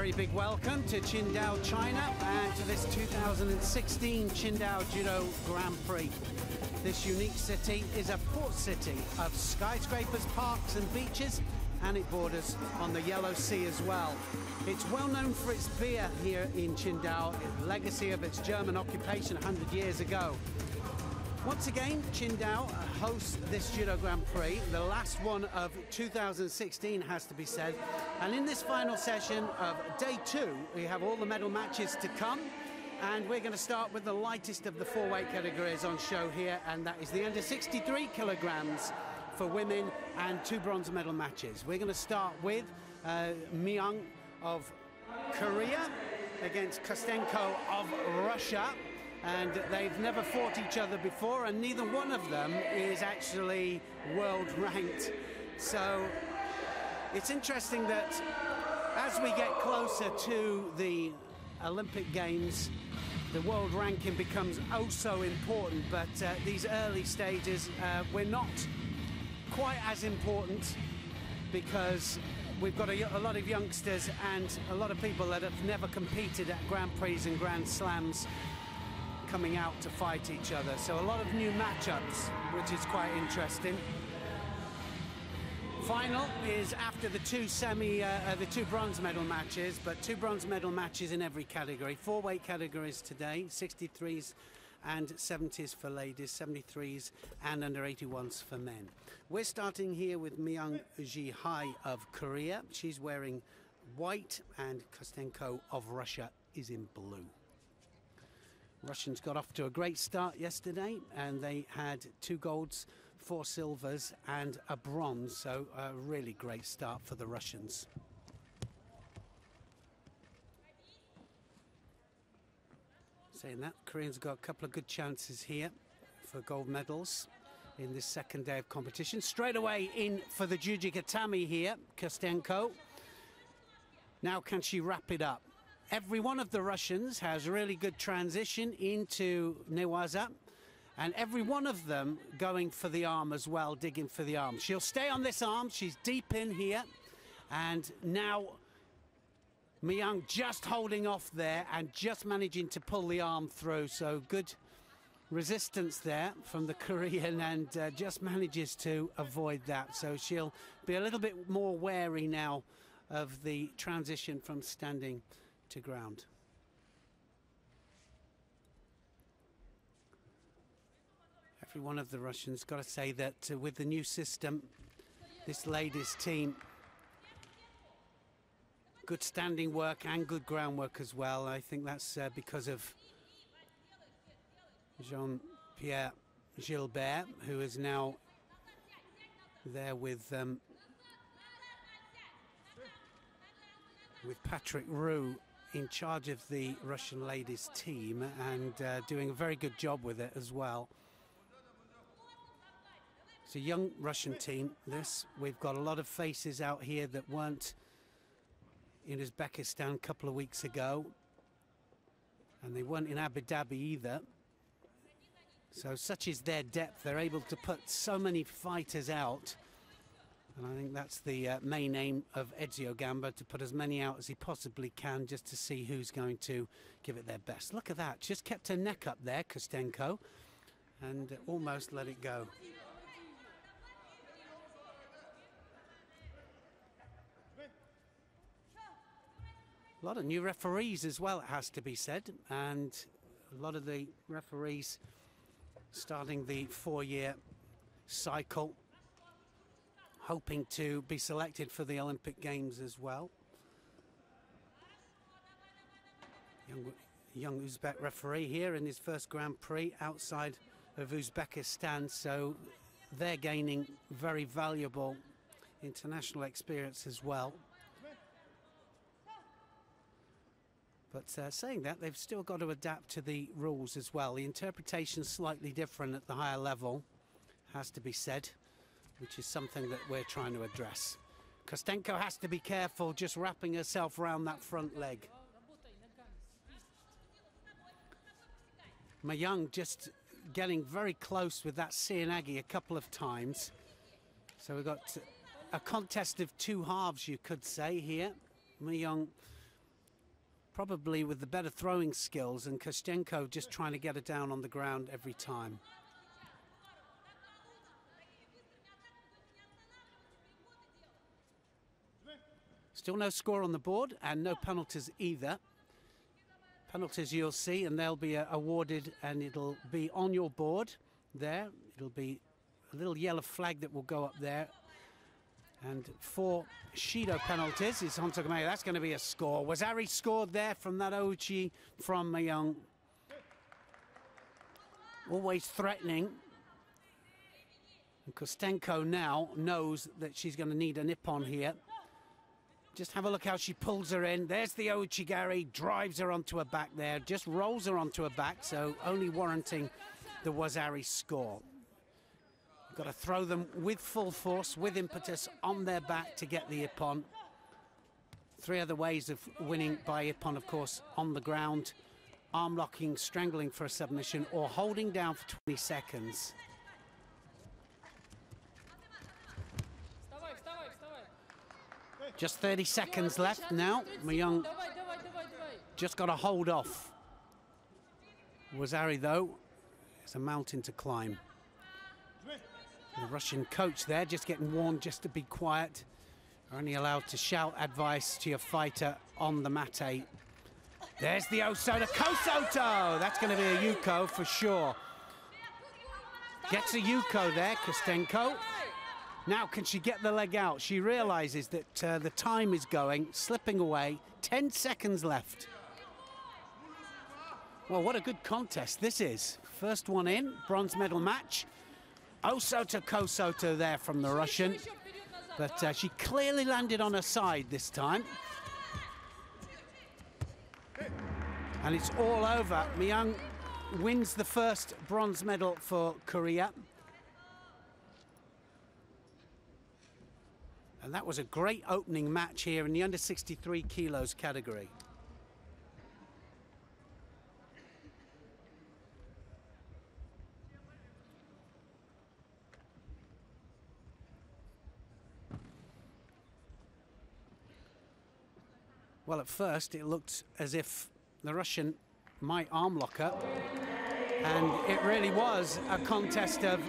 very big welcome to Qingdao, China, and to this 2016 Qingdao Judo Grand Prix. This unique city is a port city of skyscrapers, parks and beaches, and it borders on the Yellow Sea as well. It's well known for its beer here in Qingdao, a legacy of its German occupation 100 years ago. Once again, Qingdao hosts this Judo Grand Prix, the last one of 2016 has to be said. And in this final session of day 2, we have all the medal matches to come. And we're going to start with the lightest of the 4 weight categories on show here, and that is the under 63 kilograms for women and 2 bronze medal matches. We're going to start with Myung of Korea against Kostenko of Russia. And they've never fought each other before, and neither one of them is actually world ranked. So it's interesting that as we get closer to the Olympic Games, the world ranking becomes oh so important, but these early stages we're not quite as important, because we've got a lot of youngsters and a lot of people that have never competed at Grand Prix and Grand Slams coming out to fight each other. So a lot of new matchups, which is quite interesting. Final is after the two bronze medal matches, but 2 bronze medal matches in every category. 4 weight categories today, 63s and 70s for ladies, 73s and under 81s for men. We're starting here with Myung Ji-hai of Korea. She's wearing white, and Kostenko of Russia is in blue. Russians got off to a great start yesterday, and they had 2 golds, 4 silvers and a bronze, so a really great start for the Russians. Saying that, Koreans have got a couple of good chances here for gold medals in this second day of competition. Straight away in for the Juji Gatame here, Kostenko. Now can she wrap it up? Every one of the Russians has really good transition into Newaza, and every one of them going for the arm as well, digging for the arm. She'll stay on this arm, she's deep in here, and now Myung just holding off there and just managing to pull the arm through, so good resistance there from the Korean, and just manages to avoid that. So she'll be a little bit more wary now of the transition from standing to ground. Every one of the Russians, got to say that with the new system, this ladies team, good standing work and good groundwork as well. I think that's because of Jean-Pierre Gilbert, who is now there with Patrick Roux in charge of the Russian ladies team, and doing a very good job with it as well. It's a young Russian team, this. We've got a lot of faces out here that weren't in Uzbekistan a couple of weeks ago, and they weren't in Abu Dhabi either. So such is their depth, they're able to put so many fighters out. And I think that's the main aim of Ezio Gamba, to put as many out as he possibly can, just to see who's going to give it their best. Look at that, just kept her neck up there, Kostenko, and almost let it go. A lot of new referees as well, it has to be said, and a lot of the referees starting the 4-year cycle, hoping to be selected for the Olympic Games as well. Young Uzbek referee here in his first Grand Prix outside of Uzbekistan, so they're gaining very valuable international experience as well. But saying that, they've still got to adapt to the rules as well. The interpretation's slightly different at the higher level, has to be said, which is something that we're trying to address. Kostenko has to be careful just wrapping herself around that front leg. Myung just getting very close with that Seoinage a couple of times. So we've got a contest of 2 halves, you could say, here. Myung probably with the better throwing skills, and Kostenko just trying to get her down on the ground every time. Still no score on the board and no penalties either. Penalties you'll see, and they'll be awarded, and it'll be on your board there. It'll be a little yellow flag that will go up there. And 4 Shido penalties is Hontokumei. That's going to be a score. Wazari scored there from that Ouchi from Mayung. Always threatening. And Kostenko now knows that she's going to need a nippon here. Just have a look how she pulls her in. There's the Ouchigari, drives her onto her back there, just rolls her onto her back, so only warranting the Wazari score. You've got to throw them with full force, with impetus on their back to get the ippon. 3 other ways of winning by ippon, of course, on the ground, arm locking, strangling for a submission, or holding down for 20 seconds. Just 30 seconds left now. Mayung just got to hold off. Wazari, though, is a mountain to climb. The Russian coach there just getting warned just to be quiet. You're only allowed to shout advice to your fighter on the mate. There's the Osoto. Kosoto! That's going to be a Yuko for sure. Gets a Yuko there, Kostenko. Now, can she get the leg out? She realizes that the time is going, slipping away. 10 seconds left. Well, what a good contest this is. First one in, bronze medal match. Osoto Kosoto there from the Russian. But she clearly landed on her side this time. And it's all over. Mayung wins the first bronze medal for Korea. And that was a great opening match here in the under 63 kilos category. Well, at first it looked as if the Russian might arm lock her, and it really was a contest of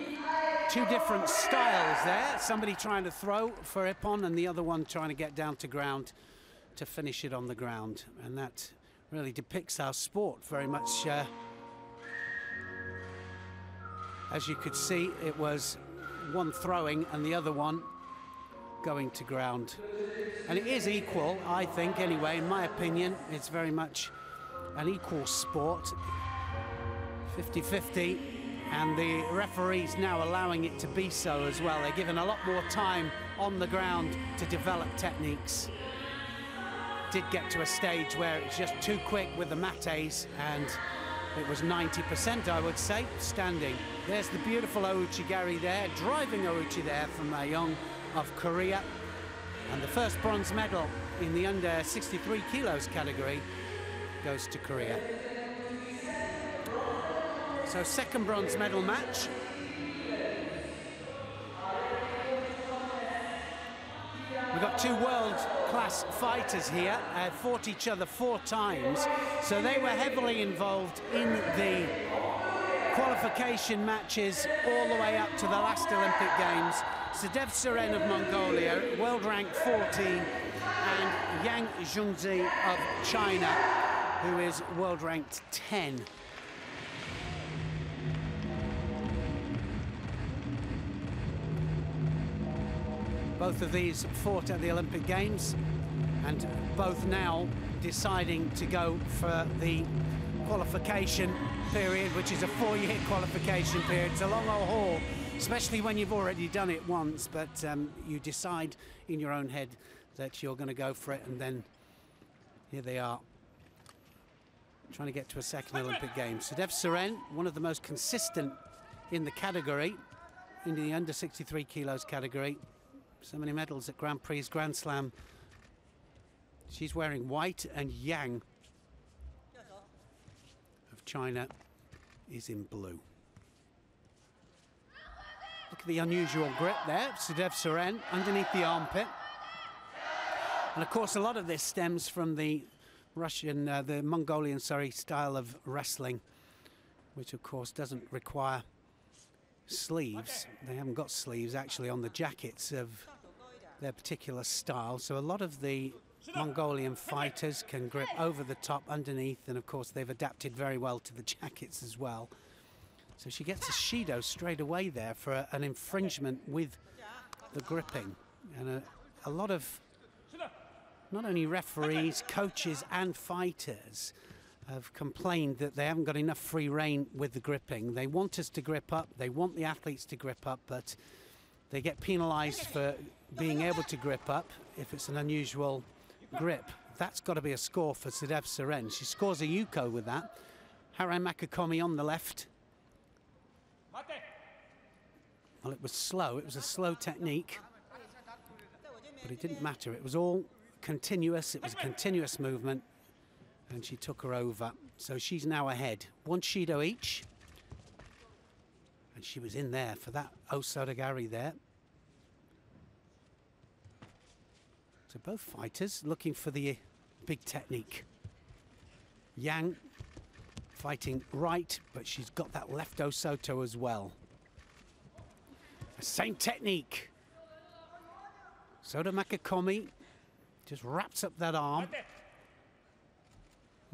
2 different styles there. Somebody trying to throw for ippon and the other one trying to get down to ground to finish it on the ground. And that really depicts our sport very much. As you could see, it was one throwing and the other one going to ground. And it is equal, I think, anyway, in my opinion. It's very much an equal sport. 50-50. And the referee's now allowing it to be so as well. They're given a lot more time on the ground to develop techniques. Did get to a stage where it's just too quick with the mates, and it was 90%, I would say, standing. There's the beautiful Ouchigari there, driving Ouchi there from Mayung of Korea. And the first bronze medal in the under 63 kilos category goes to Korea. So second bronze medal match. We've got 2 world-class fighters here, fought each other 4 times. So they were heavily involved in the qualification matches all the way up to the last Olympic Games. Sadev Suren of Mongolia, world rank 14, and Yang Zhongzi of China, who is world ranked 10. Both of these fought at the Olympic Games, and both now deciding to go for the qualification period, which is a 4-year qualification period. It's a long old haul, especially when you've already done it once, but you decide in your own head that you're going to go for it, and then here they are, trying to get to a second Olympic Games. Sadev Suren, one of the most consistent in the category, in the under 63 kilos category. So many medals at Grand Prix, Grand Slam. She's wearing white, and Yang of China is in blue. Look at the unusual grip there, Sadev Suren, underneath the armpit. And of course, a lot of this stems from the the Mongolian, sorry, style of wrestling, which of course doesn't require sleeves. They haven't got sleeves actually on the jackets of their particular style. So a lot of the Mongolian fighters can grip over the top, underneath, and of course they've adapted very well to the jackets as well. So she gets a Shido straight away there for an infringement with the gripping. And a lot of not only referees, coaches and fighters have complained that they haven't got enough free rein with the gripping. They want us to grip up, they want the athletes to grip up, but they get penalized for being able to grip up if it's an unusual grip. That's got to be a score for Sedef Seren. She scores a Yuko with that. Haran Makakomi on the left. Well, it was slow. It was a slow technique, but it didn't matter. It was all continuous. It was a continuous movement, and she took her over. So she's now ahead. One Shido each. And she was in there for that Osotogari there. So both fighters looking for the big technique. Yang fighting right, but she's got that left Osoto as well. The same technique. Soda Makakomi just wraps up that arm.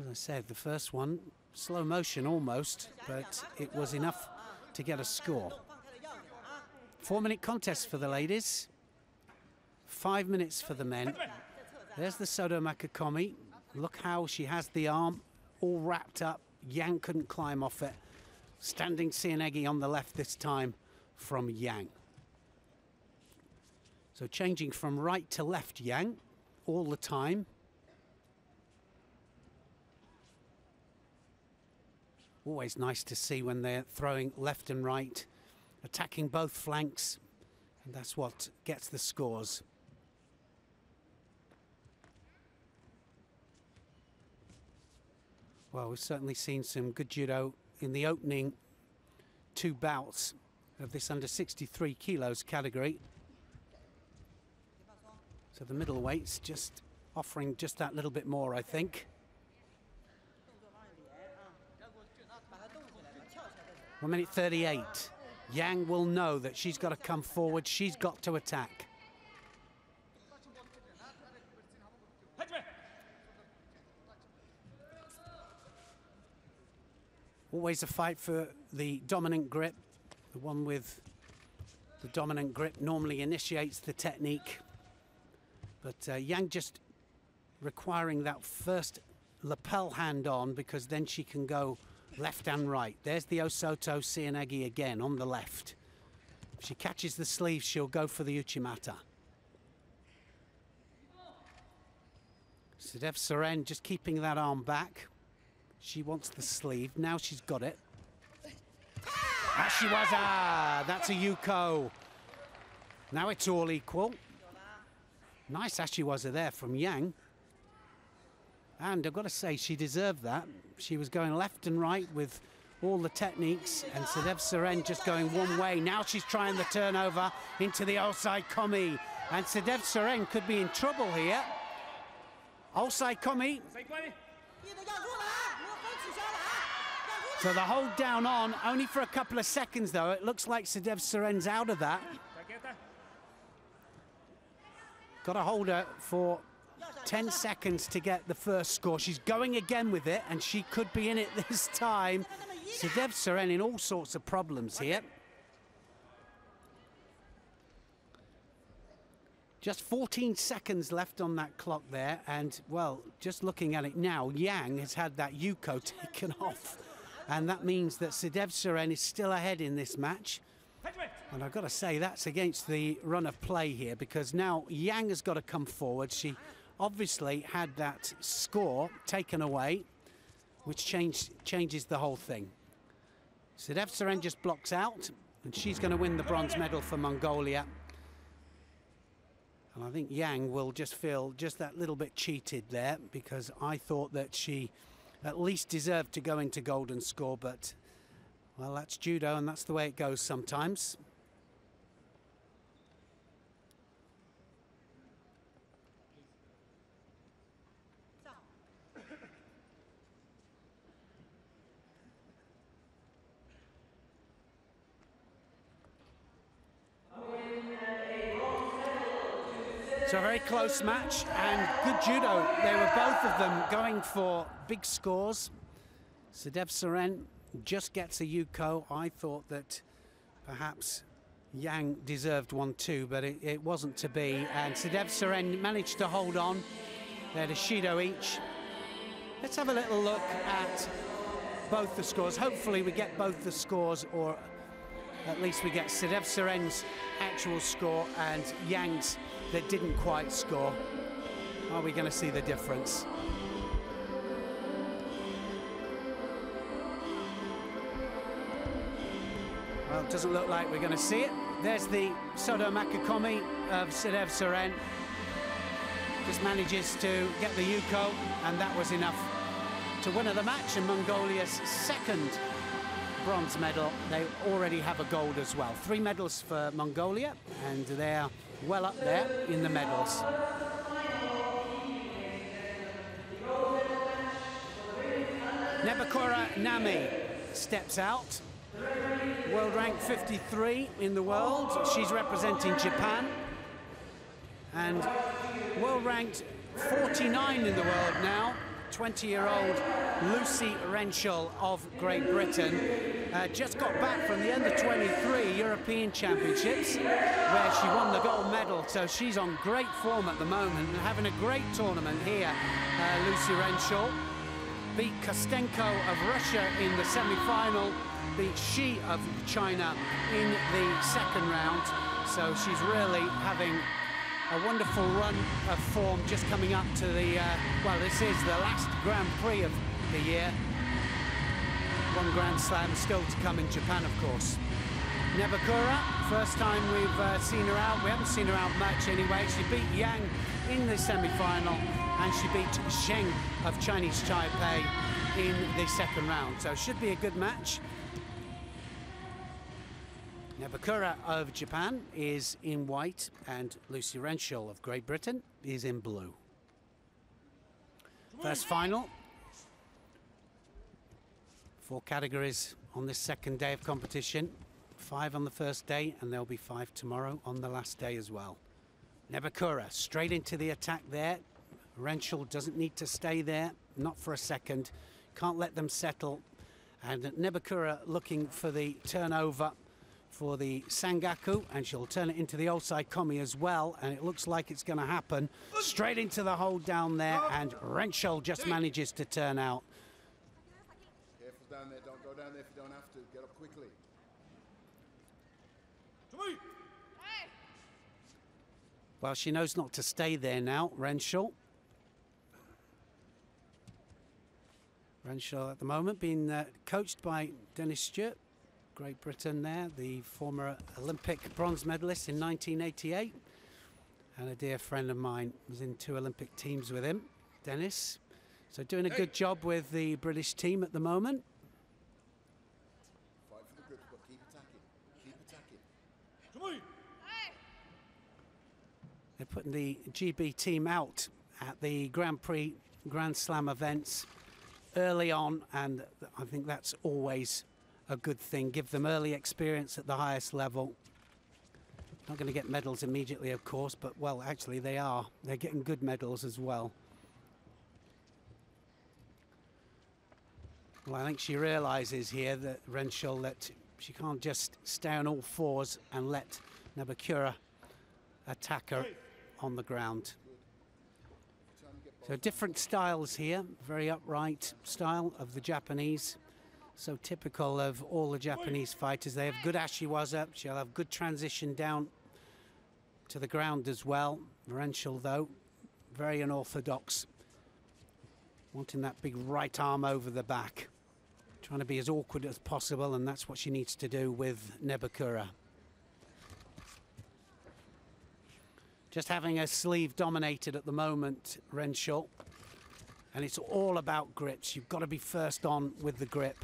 As I said, the first one, slow motion almost, but it was enough to get a score. 4-minute contest for the ladies. 5 minutes for the men. There's the Soda Makakomi. Look how she has the arm all wrapped up. Yang couldn't climb off it. Standing Cianegi on the left this time from Yang. So changing from right to left Yang all the time. Always nice to see when they're throwing left and right, attacking both flanks, and that's what gets the scores. Well, we've certainly seen some good judo in the opening 2 bouts of this under 63 kilos category. So the middleweights just offering just that little bit more, I think. 1 minute 38. Yang will know that she's got to come forward. She's got to attack. Always a fight for the dominant grip. The one with the dominant grip normally initiates the technique. But Yang just requiring that first lapel hand on, because then she can go left and right. There's the Osoto Cianegi again on the left. If she catches the sleeve, she'll go for the Uchimata. Sedef Seren just keeping that arm back. She wants the sleeve. Now she's got it. Ashiwaza! That's a Yuko. Now it's all equal. Nice Ashiwaza there from Yang. And I've got to say, she deserved that. She was going left and right with all the techniques, and Sedef Seren just going one way. Now she's trying the turnover into the Osai Komi, and Sedef Seren could be in trouble here. Osai Komi. So the hold down on, only for a couple of seconds though. It looks like Sedef Seren's out of that. Got to hold her for 10 seconds to get the first score. She's going again with it, and she could be in it this time. Sedef Seren in all sorts of problems here. Just 14 seconds left on that clock there, and, well, just looking at it now, Yang has had that Yuko taken off, and that means that Sedef Seren is still ahead in this match. And I've got to say, that's against the run of play here, because now Yang has got to come forward. She obviously had that score taken away, which changes the whole thing. Sedef Seren just blocks out, and she's going to win the bronze medal for Mongolia. And I think Yang will just feel just that little bit cheated there, because I thought that she at least deserved to go into golden score, but, well, that's judo, and that's the way it goes sometimes. So a very close match and good judo. They were both of them going for big scores. Sadev Soren just gets a Yuko. I thought that perhaps Yang deserved one too, but it wasn't to be. And Sadev Soren managed to hold on. They had a Shido each. Let's have a little look at both the scores. Hopefully we get both the scores, or at least we get Sadev Soren's actual score and Yang's that didn't quite score. Are we going to see the difference? Well, it doesn't look like we're going to see it. There's the Sodo Makakomi of Sadev Soren. Just manages to get the Yuko, and that was enough to win the match. And Mongolia's second bronze medal. They already have a gold as well. 3 medals for Mongolia, and they're well up there in the medals. Nebukura Nami steps out. World rank 53 in the world. She's representing Japan. And world ranked 49 in the world now. 20-year-old Lucy Renshaw of Great Britain just got back from the under-23 European Championships, where she won the gold medal. So she's on great form at the moment and having a great tournament here. Lucy Renshaw beat Kostenko of Russia in the semi-final, beat Shi of China in the second round. So she's really having a wonderful run of form, just coming up to the, well, this is the last Grand Prix of the year. One Grand Slam still to come in Japan, of course. Nebukura, first time we've seen her out. We haven't seen her out much anyway. She beat Yang in the semi-final, and she beat Zheng of Chinese Taipei in the second round. So it should be a good match. Nebukura of Japan is in white, and Lucy Renshaw of Great Britain is in blue. First final. 4 categories on this second day of competition. 5 on the first day, and there'll be 5 tomorrow on the last day as well. Nebukura straight into the attack there. Renshaw doesn't need to stay there, not for a second. Can't let them settle. And Nebukura looking for the turnover for the Sangaku, and she'll turn it into the Osai Komi as well, and it looks like it's going to happen. Straight into the hold down there, and Renshaw just manages to turn out. Careful down there, don't go down there if you don't have to. Get up quickly. Well, she knows not to stay there now, Renshaw. Renshaw at the moment being coached by Dennis Stewart. Great Britain there, the former Olympic bronze medalist in 1988. And a dear friend of mine was in 2 Olympic teams with him, Dennis. So doing a good job with the British team at the moment. Fight for the grip, but keep attacking. Keep attacking. They're putting the GB team out at the Grand Prix Grand Slam events early on, and I think that's always a good thing. Give them early experience at the highest level. Not going to get medals immediately, of course, but, well, actually they are. They're getting good medals as well. Well, I think she realizes here that Renshaw, that she can't just stay on all 4s and let Nebukura attack her on the ground. So different styles here, very upright style of the Japanese. So typical of all the Japanese fighters. They have good ashiwaza. She'll have good transition down to the ground as well. Renshaw, though, very unorthodox. Wanting that big right arm over the back. Trying to be as awkward as possible, and that's what she needs to do with Nebukura. Just having her sleeve dominated at the moment, Renshaw. And it's all about grips. You've got to be first on with the grip.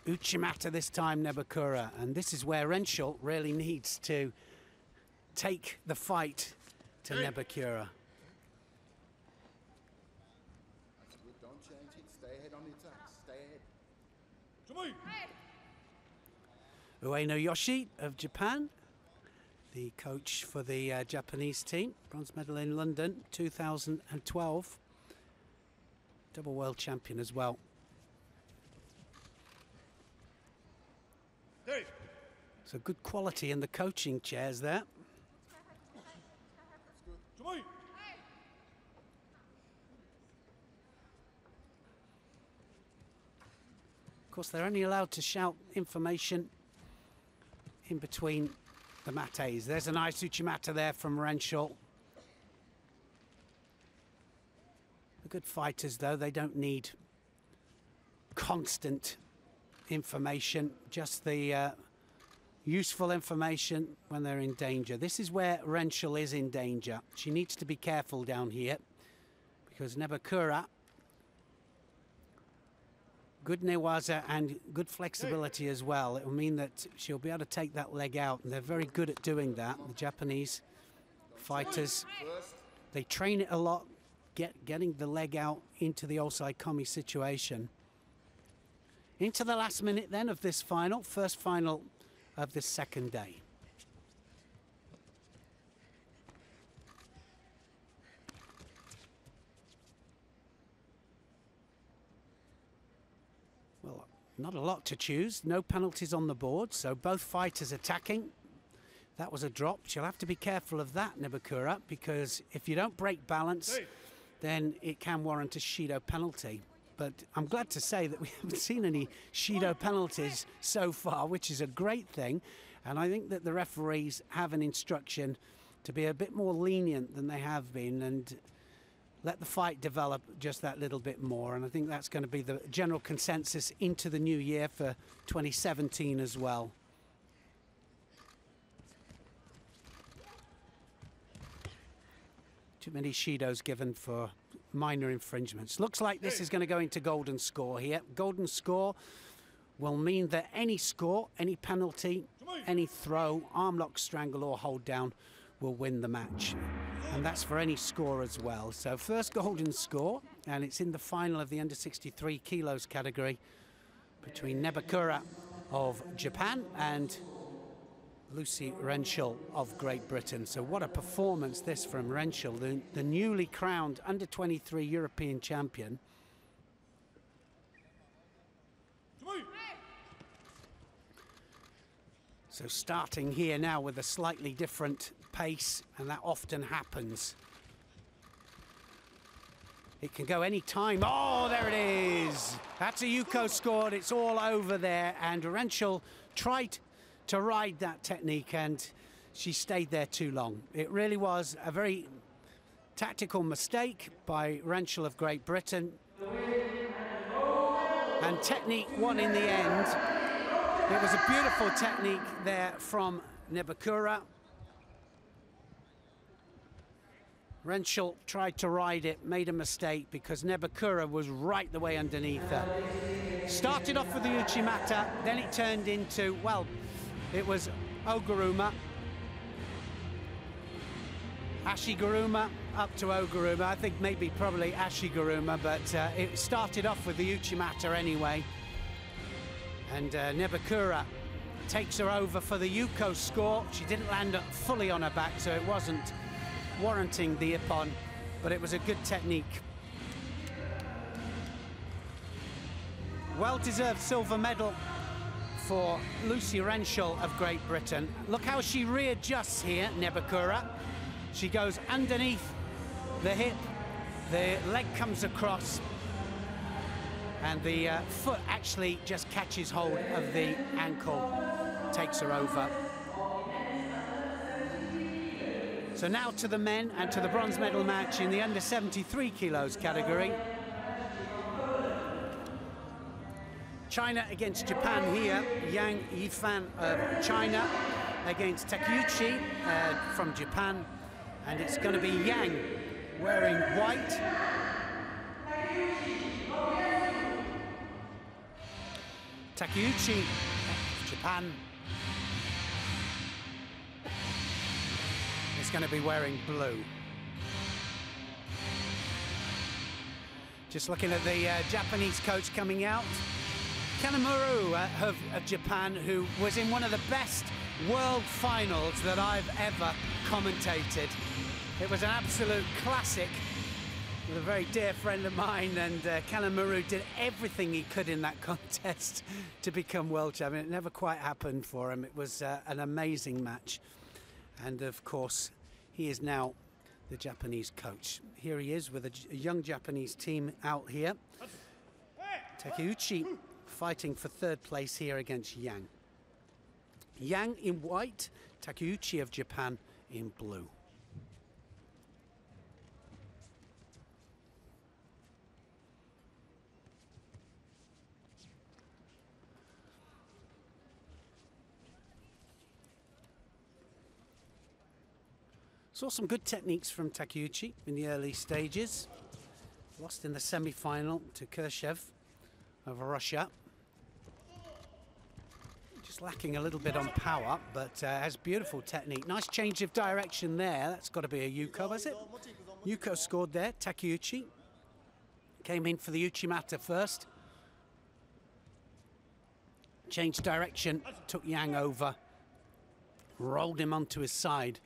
Uchimata this time, Nebukura. And this is where Renshaw really needs to take the fight to Nebukura. That's good. Don't change it. Stay ahead on the attacks. Stay ahead. Ueno Yoshi of Japan the coach for the Japanese team. Bronze medal in London 2012. Double world champion as well. Hey. So good quality in the coaching chairs there. Of course, they're only allowed to shout information in between the mates. There's a nice Uchimata there from Renshaw. The good fighters, though, they don't need constant information, just the useful information when they're in danger. This is where Renshaw is in danger. She needs to be careful down here because Nebakura, good newaza and good flexibility as well. It will mean that she'll be able to take that leg out, and they're very good at doing that. The Japanese fighters, they train it a lot, getting the leg out into the Osai-Komi situation. Into the last minute then of this final, first final of this second day. Well, not a lot to choose. No penalties on the board, so both fighters attacking. That was a drop. She'll have to be careful of that, Nebakura, because if you don't break balance, then it can warrant a Shido penalty. But I'm glad to say that we haven't seen any Shido penalties so far, which is a great thing. And I think that the referees have an instruction to be a bit more lenient than they have been and let the fight develop just that little bit more. And I think that's going to be the general consensus into the new year for 2017 as well. Too many Shidos given for minor infringements. Looks like this is going to go into golden score here. Golden score will mean that any score, any penalty, any throw, arm lock, strangle or hold down will win the match. And that's for any score as well. So first golden score, and it's in the final of the under 63 kilos category between Nebakura of Japan and Lucy Renshaw of Great Britain. So what a performance this from Renshaw, the newly crowned under 23 European champion. So starting here now with a slightly different pace, and that often happens. It can go any time. Oh, there it is. That's a Yuko scored. It's all over there, and Renshaw tried to ride that technique, and she stayed there too long. It really was a very tactical mistake by Renshaw of Great Britain. And technique won in the end. It was a beautiful technique there from Nebakura. Renshaw tried to ride it, made a mistake because Nebakura was right the way underneath her. Started off with the Uchimata, then it turned into, well, it was Oguruma. Ashiguruma up to Oguruma. I think maybe probably Ashiguruma, but it started off with the Uchimata anyway. And Nebakura takes her over for the Yuko score. She didn't land fully on her back, so it wasn't warranting the ippon, but it was a good technique. Well-deserved silver medal for Lucy Renshaw of Great Britain. Look how she readjusts here, Nebakura. She goes underneath the hip, the leg comes across, and the foot actually just catches hold of the ankle, takes her over. So now to the men and to the bronze medal match in the under 73 kilos category. China against Japan here. Yang Yifan of China against Takeuchi from Japan. And it's going to be Yang wearing white. Takeuchi of Japan is going to be wearing blue. Just looking at the Japanese coach coming out. Kanemaru of Japan, who was in one of the best world finals that I've ever commentated. It was an absolute classic with a very dear friend of mine, and Callan Maru did everything he could in that contest to become world champion. It never quite happened for him. It was an amazing match. And of course, he is now the Japanese coach. Here he is with a young Japanese team out here. Takeuchi fighting for third place here against Yang. Yang in white, Takeuchi of Japan in blue. Saw some good techniques from Takeuchi in the early stages. Lost in the semi-final to Khrushchev of Russia. Just lacking a little bit on power, but has beautiful technique. Nice change of direction there. That's got to be a Yuko, has it? Yuko scored there. Takeuchi came in for the Uchimata first. Changed direction, took Yang over, rolled him onto his side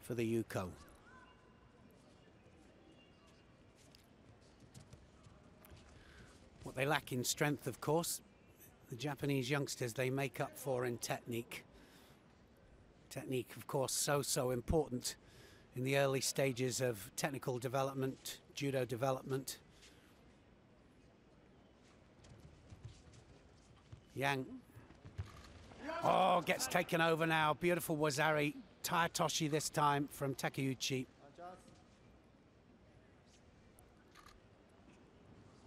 for the Yuko. What they lack in strength, of course, the Japanese youngsters, they make up for in technique. Technique, of course, so important in the early stages of technical development, judo development. Yang. Oh, gets taken over now. Beautiful Wazari. Taitoshi this time from Takeuchi.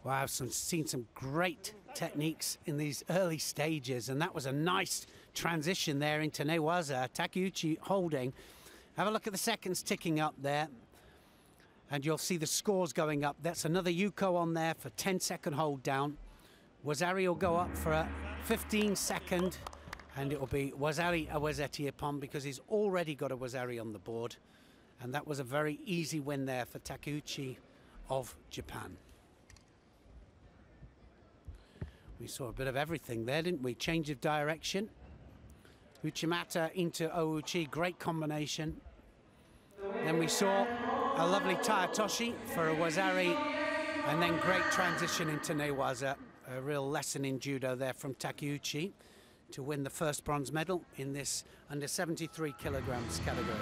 Wow, seen some great techniques in these early stages, and that was a nice transition there into Newaza. Takeuchi holding. Have a look at the seconds ticking up there, and you'll see the scores going up. That's another Yuko on there for 10-second hold down. Wazari will go up for a 15-second. And it will be Wazari Awazeti upon, because he's already got a Wazari on the board. And that was a very easy win there for Takeuchi of Japan. We saw a bit of everything there, didn't we? Change of direction. Uchimata into Ouchi, great combination. Then we saw a lovely Taitoshi for a Wazari, and then great transition into Newaza. A real lesson in judo there from Takeuchi to win the first bronze medal in this under 73 kilograms category.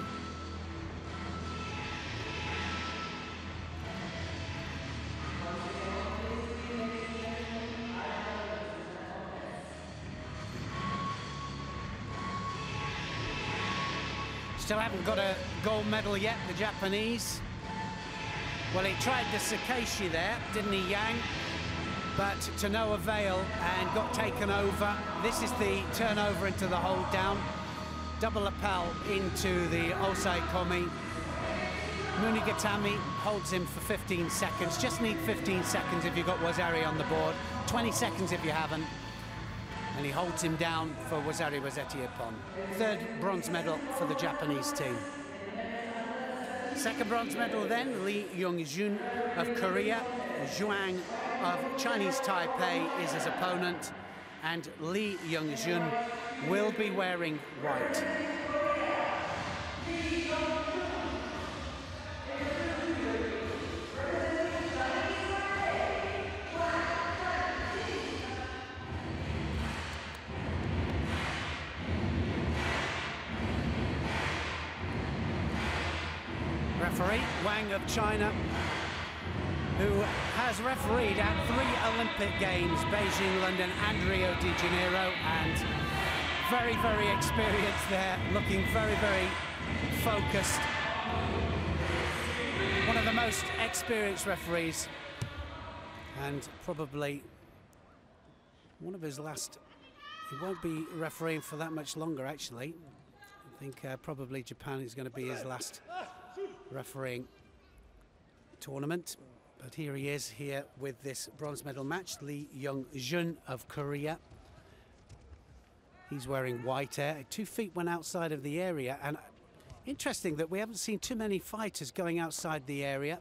Still haven't got a gold medal yet, the Japanese. Well, he tried the Sakeshi there, didn't he, Yang? But to no avail, and got taken over. This is the turnover into the hold down. Double lapel into the Osai Komi. Munigatami holds him for 15 seconds. Just need 15 seconds if you've got Wazari on the board. 20 seconds if you haven't. And he holds him down for Wazari Wazeti upon. Third bronze medal for the Japanese team. Second bronze medal then, Lee Young-jun of Korea. Zhuang of Chinese Taipei is his opponent, and Lee Young-jun will be wearing white. Referee Wang of China, who has refereed at 3 Olympic Games, Beijing, London and Rio de Janeiro, and very experienced there, looking very focused. One of the most experienced referees, and probably one of his last. He won't be refereeing for that much longer, actually. I think probably Japan is going to be his last refereeing tournament. But here he is here with this bronze medal match, Lee Young-jun of Korea. He's wearing white hair. 2 feet went outside of the area, and interesting that we haven't seen too many fighters going outside the area.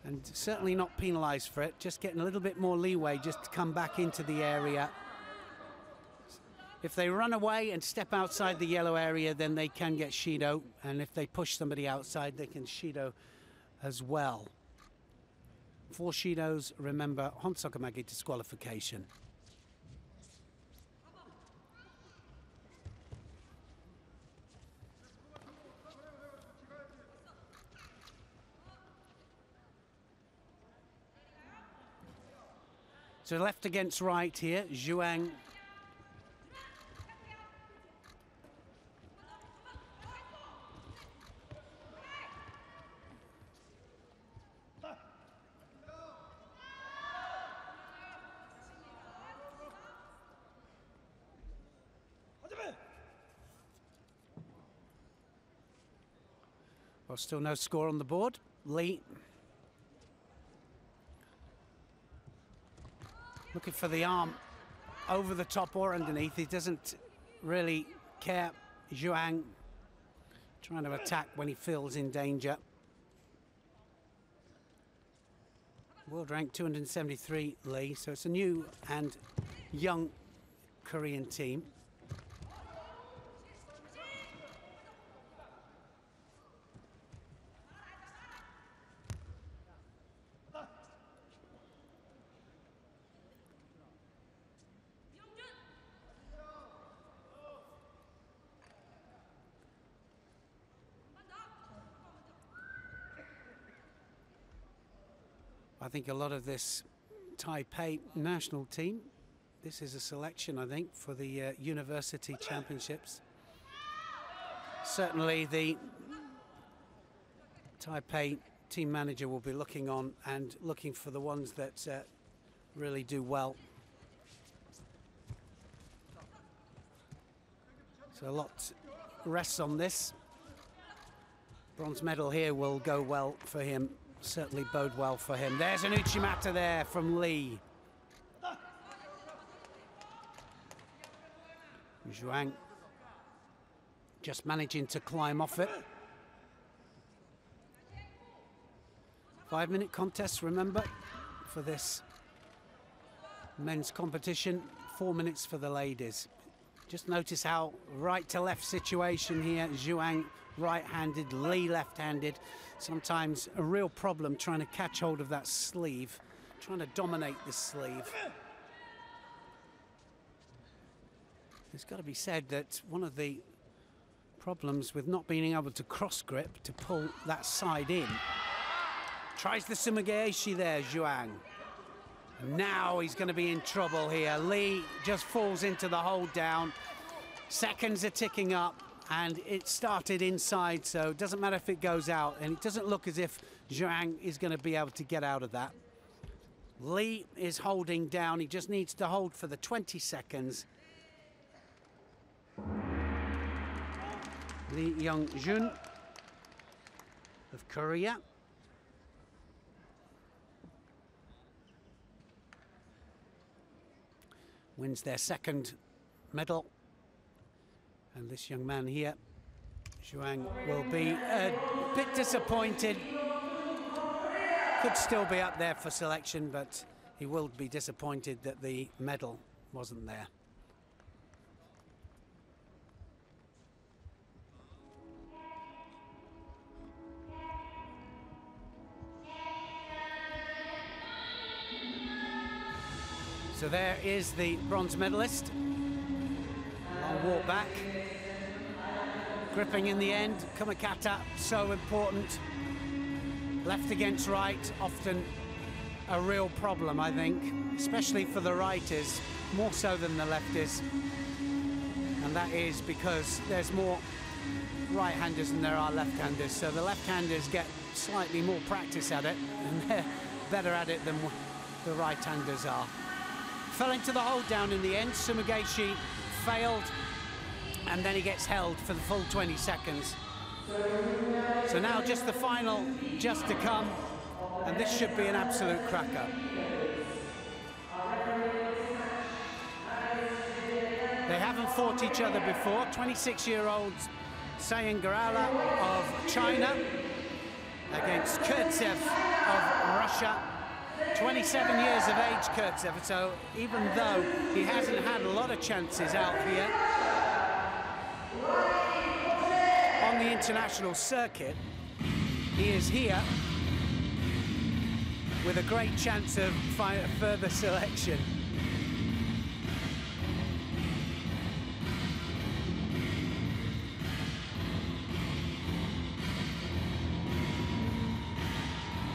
And certainly not penalised for it, just getting a little bit more leeway just to come back into the area. If they run away and step outside the yellow area, then they can get Shido. And if they push somebody outside, they can Shido as well. 4 Shidos, remember, Honsokamagi disqualification. So left against right here, Zhuang. Well, still no score on the board. Lee looking for the arm over the top or underneath. He doesn't really care. Zhuang trying to attack when he feels in danger. World rank 273, Lee, so it's a new and young Korean team. I think a lot of this Taipei national team, this is a selection, I think, for the university championships. Certainly the Taipei team manager will be looking on and looking for the ones that really do well. So a lot rests on this. Bronze medal here will go well for him. Certainly bode well for him. There's an Uchimata there from Lee. Zhuang just managing to climb off it. 5-minute contest, remember, for this men's competition. 4 minutes for the ladies. Just notice how right to left situation here. Zhuang right-handed, Lee left-handed. Sometimes a real problem trying to catch hold of that sleeve, trying to dominate the sleeve. It's got to be said that one of the problems with not being able to cross grip to pull that side in. Tries the Sumigaeshi there, Zhuang. Now he's going to be in trouble here. Lee just falls into the hold down. Seconds are ticking up. And it started inside, so it doesn't matter if it goes out. And it doesn't look as if Zhuang is going to be able to get out of that. Lee is holding down. He just needs to hold for the 20 seconds. Lee Young-jun of Korea. Wins their second medal. And this young man here, Zhuang, will be a bit disappointed. Could still be up there for selection, but he will be disappointed that the medal wasn't there. So there is the bronze medalist. Long walk back. Gripping in the end, Kumikata, so important. Left against right, often a real problem, I think, especially for the righters, more so than the lefters. And that is because there's more right-handers than there are left-handers. So the left-handers get slightly more practice at it, and they're better at it than the right-handers are. Fell into the hold down in the end. Sumigaeshi failed. And then he gets held for the full 20 seconds. So now just the final just to come, and this should be an absolute cracker. They haven't fought each other before. 26-year-old Sayangarala of China against Kurtsev of Russia. 27 years of age, Kurtsev, so even though he hasn't had a lot of chances out here on the international circuit, he is here with a great chance of further selection.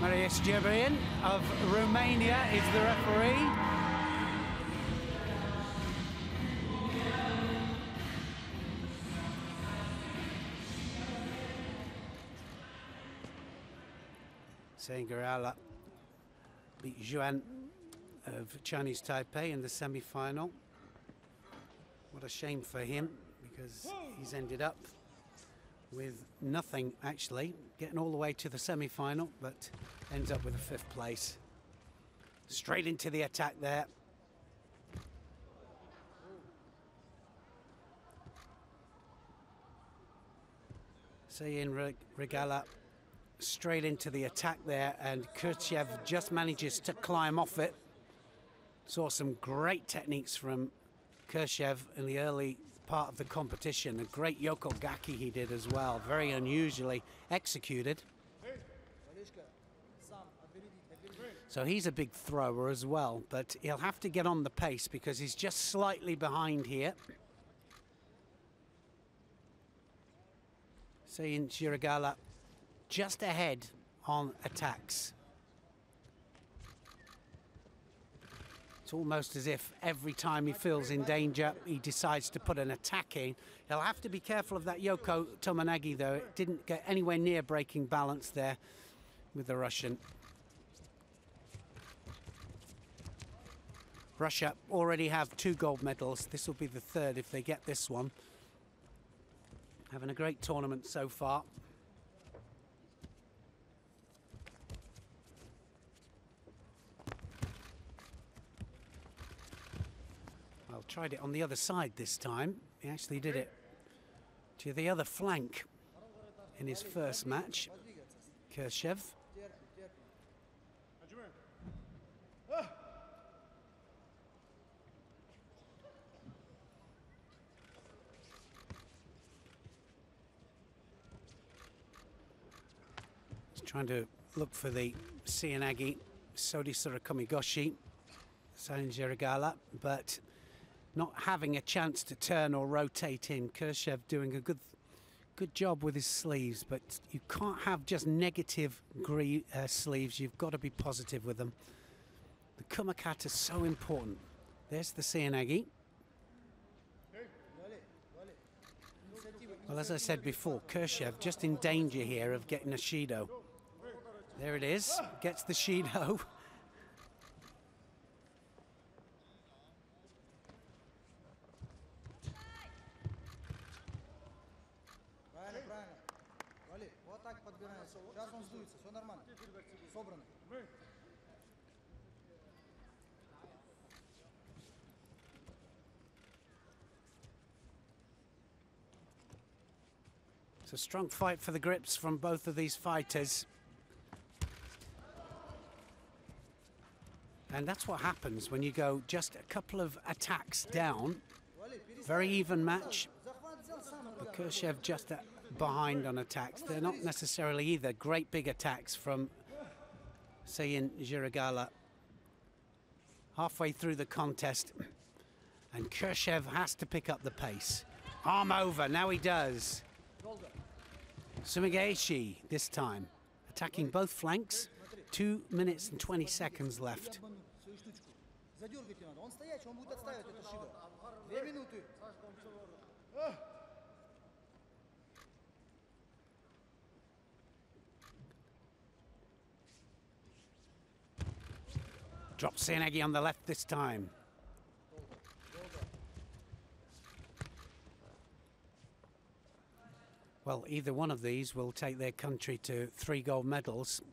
Marius Gebrian of Romania is the referee. Girala beat Zhuan of Chinese Taipei in the semi-final. What a shame for him, because he's ended up with nothing, actually, getting all the way to the semi-final, but ends up with a 5th place. Straight into the attack there. Seyin Regala straight into the attack there, and Kurtsev just manages to climb off it. Saw some great techniques from Kurtsev in the early part of the competition. A great Yoko Gaki he did as well, very unusually executed. So he's a big thrower as well, but he'll have to get on the pace because he's just slightly behind here. Seyin Shiragala just ahead on attacks. It's almost as if every time he feels in danger, he decides to put an attack in. He'll have to be careful of that Yoko Tomonagi, though. It didn't get anywhere near breaking balance there with the Russian. Russia already have 2 gold medals. This will be the 3rd if they get this one. Having a great tournament so far. Well, tried it on the other side this time. He actually did it to the other flank in his first match, Kurtsev. Trying to look for the Seoinage Sodisura Komigoshi, Seyin Shiragala, but not having a chance to turn or rotate in. Kurtsev doing a good job with his sleeves, but you can't have just negative sleeves. You've got to be positive with them. The Kumakata is so important. There's the Seoinage. Well, as I said before, Kurtsev just in danger here of getting a Shido. There it is, gets the Shido. It's a strong fight for the grips from both of these fighters. And that's what happens when you go just a couple of attacks down. Very even match. But Kurtsev just behind on attacks. They're not necessarily either great big attacks from Seyin Shiragala. Halfway through the contest, and Kurtsev has to pick up the pace. Arm over, now he does. Sumigaeshi this time, attacking both flanks. 2 minutes and 20 seconds left. Drops Seoinage on the left this time. Well, either one of these will take their country to 3 gold medals.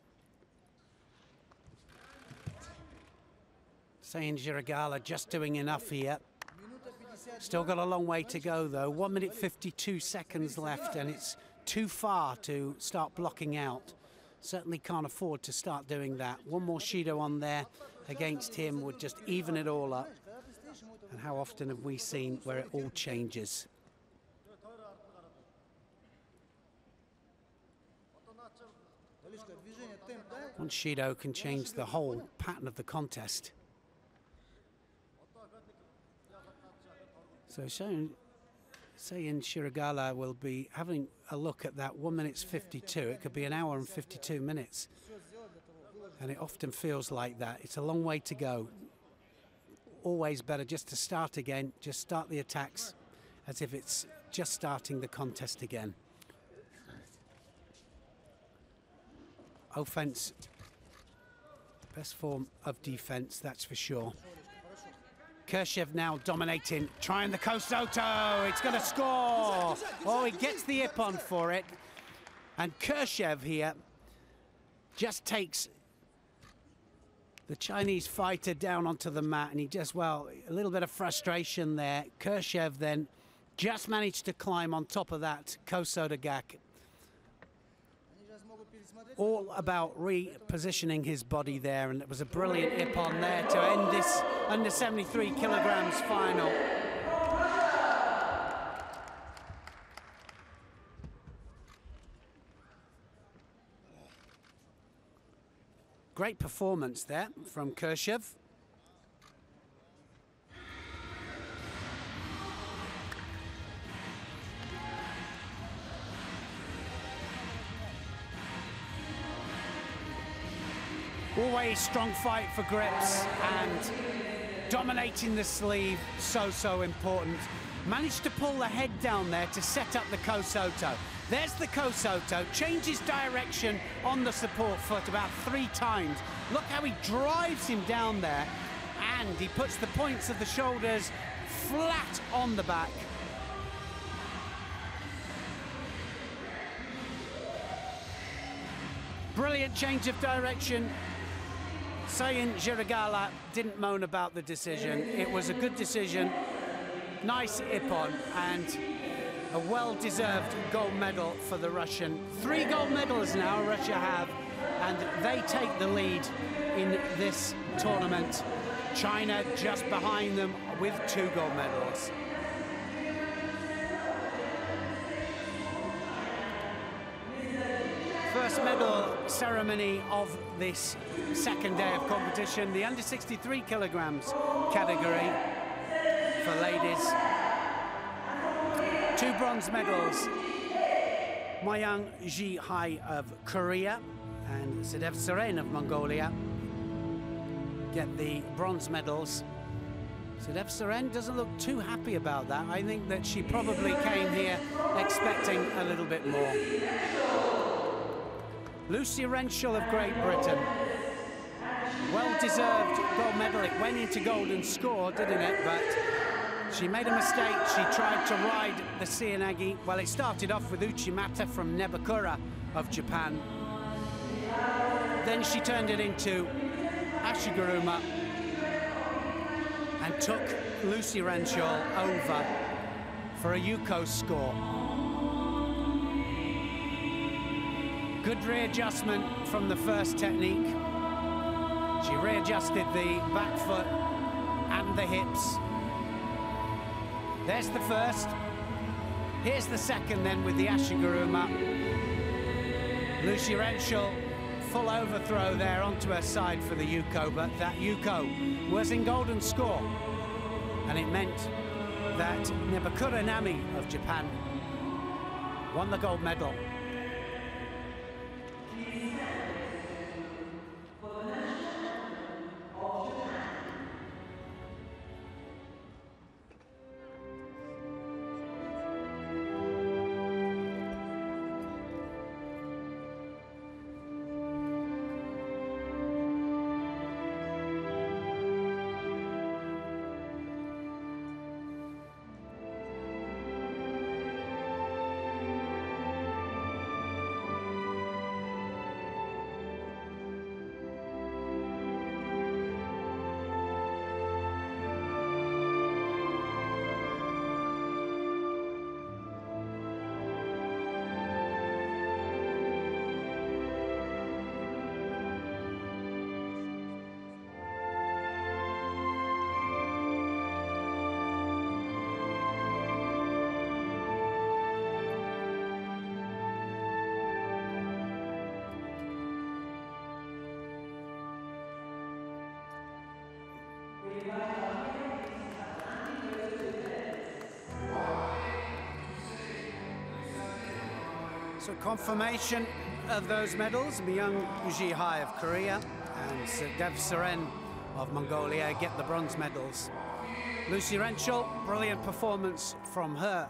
Seyin Shiragala just doing enough here. Still got a long way to go, though. 1 minute 52 seconds left, and it's too far to start blocking out Certainly can't afford to start doing that. One more Shido on there against him would just even it all up. And how often have we seen where it all changes? One Shido can change the whole pattern of the contest. So Seyin Shiragala will be having a look at that 1:52. It could be an hour and 52 minutes. And it often feels like that. It's a long way to go. Always better just to start again, just start the attacks as if it's just starting the contest again. Offense, best form of defense, that's for sure. Khrushchev now dominating, trying the Kosoto, it's gonna score! Oh, he gets the ippon for it. And Khrushchev here just takes the Chinese fighter down onto the mat, and he just, well, a little bit of frustration there. Khrushchev then just managed to climb on top of that Kosoto gak. All about repositioning his body there, and it was a brilliant ippon there to end this under 73 kilograms final. Great performance there from Khrushchev. Always strong fight for grips, and dominating the sleeve, so important. Managed to pull the head down there to set up the Kosoto. There's the Kosoto, changes direction on the support foot about 3 times. Look how he drives him down there, and he puts the points of the shoulders flat on the back. Brilliant change of direction. Seyin Shiragala didn't moan about the decision. It was a good decision. Nice ippon, and a well-deserved gold medal for the Russian. 3 gold medals now Russia have, and they take the lead in this tournament. China just behind them with 2 gold medals. First medal ceremony of this second day of competition, the under 63 kilograms category for ladies. 2 bronze medals. Moyang Ji-hai of Korea and Sedev Seren of Mongolia get the bronze medals. Sedev Seren doesn't look too happy about that. I think that she probably came here expecting a little bit more. Lucy Renshaw of Great Britain. Well-deserved gold medal. It went into golden score, didn't it? But she made a mistake. She tried to ride the Seoinage. Well, it started off with Uchimata from Nebakura of Japan. Then she turned it into Ashiguruma and took Lucy Renshaw over for a Yuko score. Good readjustment from the first technique. She readjusted the back foot and the hips. There's the first. Here's the second then with the Ashiguruma. Lucy Renshaw, full overthrow there onto her side for the Yuko, but that Yuko was in golden score. And it meant that Nebakura Nami of Japan won the gold medal. So confirmation of those medals, Myung Ujihai of Korea and Dev Seren of Mongolia get the bronze medals. Lucy Rentschel, brilliant performance from her,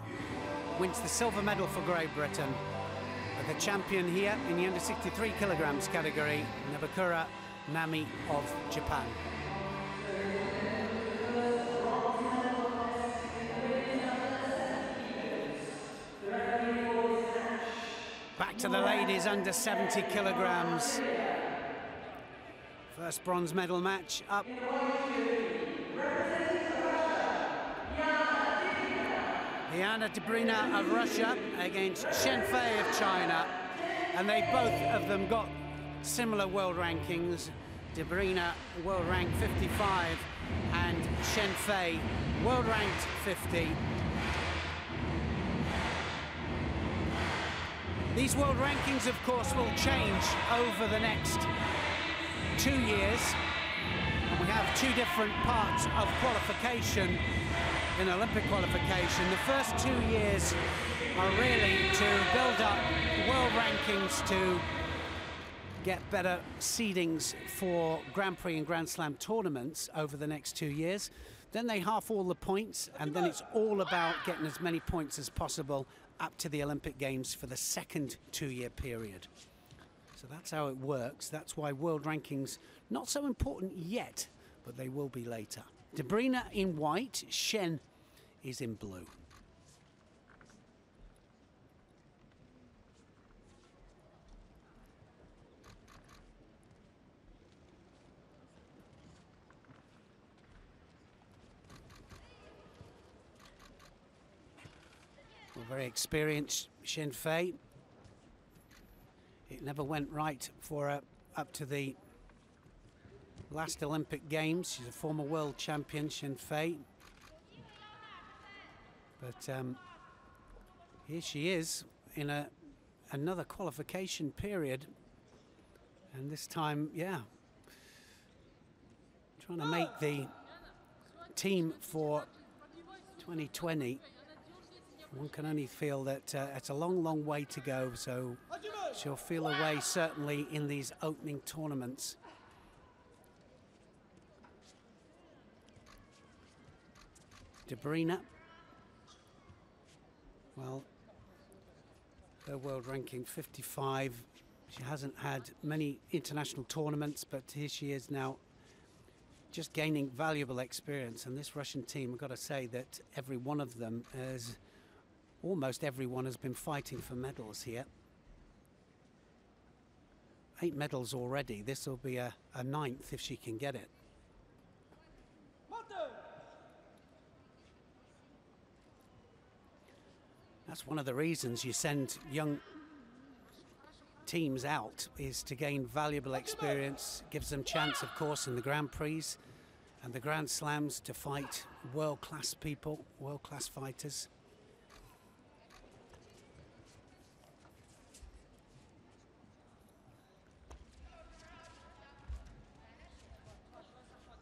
wins the silver medal for Great Britain. But the champion here in the under 63 kilograms category, Nobukura Nami of Japan. Back to the ladies under 70 kilograms. First bronze medal match up. Liana Debrina of Russia against Shen Fei of China. And they both of them got similar world rankings. Debrina world ranked 55 and Shen Fei world ranked 50. These world rankings, of course, will change over the next 2 years. And we have two different parts of qualification in Olympic qualification. The first 2 years are really to build up world rankings to get better seedings for Grand Prix and Grand Slam tournaments over the next 2 years. Then they half all the points, and then it's all about getting as many points as possible up to the Olympic Games for the second 2-year period. So that's how it works. That's why world rankings not so important yet, but they will be later. Debrina in white, Shen is in blue. Well, very experienced Shen Fei. It never went right for her up to the last Olympic Games. She's a former world champion, Shen Fei. But here she is in another qualification period. And this time, yeah, trying to make the team for 2020. One can only feel that it's a long, long way to go. So she'll feel her way certainly in these opening tournaments. Debrina. Well, her world ranking 55. She hasn't had many international tournaments, but here she is now just gaining valuable experience. And this Russian team, I've got to say that every one of them has, almost everyone has been fighting for medals here. 8 medals already. This will be a 9th if she can get it. That's one of the reasons you send young teams out, is to gain valuable experience. Gives them chance, of course, in the Grand Prix and the Grand Slams to fight world-class people, world-class fighters.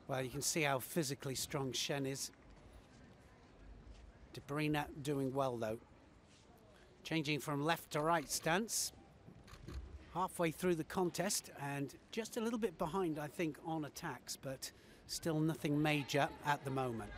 Well, you can see how physically strong Shen is. Debrina doing well, though. Changing from left to right stance. Halfway through the contest and just a little bit behind, I think, on attacks, but still nothing major at the moment.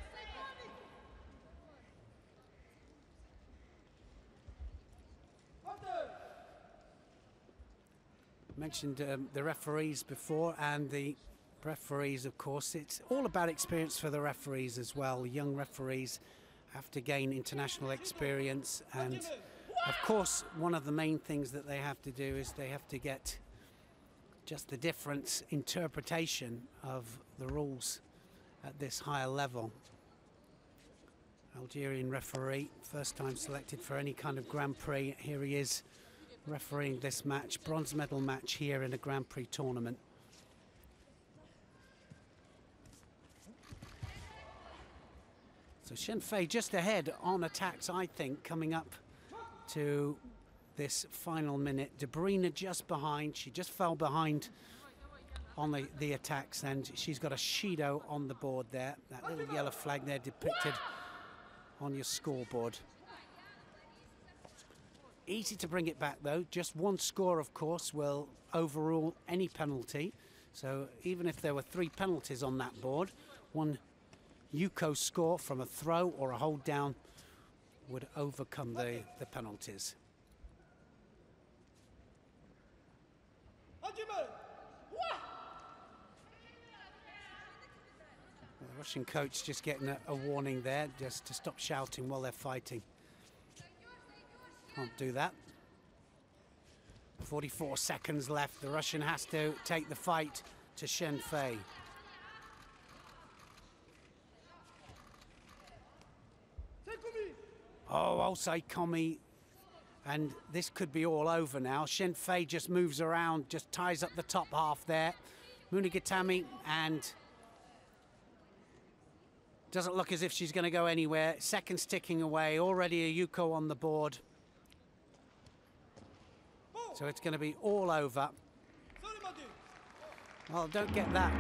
Mentioned the referees before, and the referees, of course, it's all about experience for the referees as well. Young referees have to gain international experience, and of course one of the main things that they have to do is they have to get just the different interpretation of the rules at this higher level. Algerian referee, first time selected for any kind of Grand Prix. Here he is refereeing this match, bronze medal match here in a Grand Prix tournament. So Shen Fei just ahead on attacks, I think, coming up to this final minute. Debrina just behind. She just fell behind on the attacks, and she's got a Shido on the board there. That little yellow flag there depicted on your scoreboard. Easy to bring it back, though. Just one score, of course, will overrule any penalty. So even if there were 3 penalties on that board, one Yuko score from a throw or a hold down would overcome the penalties. The Russian coach just getting a warning there, just to stop shouting while they're fighting. Can't do that. 44 seconds left. The Russian has to take the fight to Shen Fei. Oh, Osei Komi. And this could be all over now. Shen Fei just moves around, just ties up the top half there. Munigatami, and doesn't look as if she's going to go anywhere. Seconds ticking away. Already a Yuko on the board. So it's going to be all over. Well, don't get that.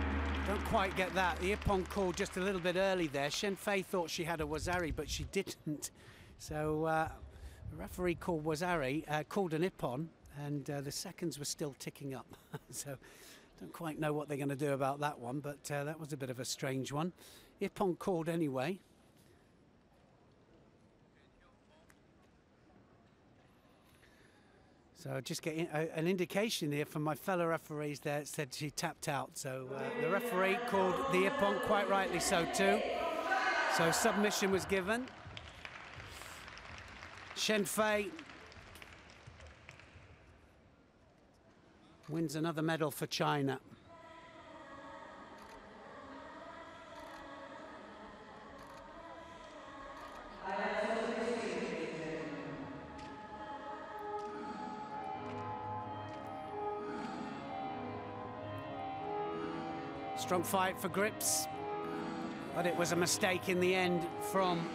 Don't quite get that. The Ippon called just a little bit early there. Shen Fei thought she had a Wazari, but she didn't. So the referee called Wazari, called an Ippon, and the seconds were still ticking up. So don't quite know what they're going to do about that one, but that was a bit of a strange one. Ippon called anyway. So just getting an indication here from my fellow referees there, it said she tapped out. So the referee called the Ippon, quite rightly so too. So submission was given. Shen Fei wins another medal for China. Strong fight for Grips, but it was a mistake in the end from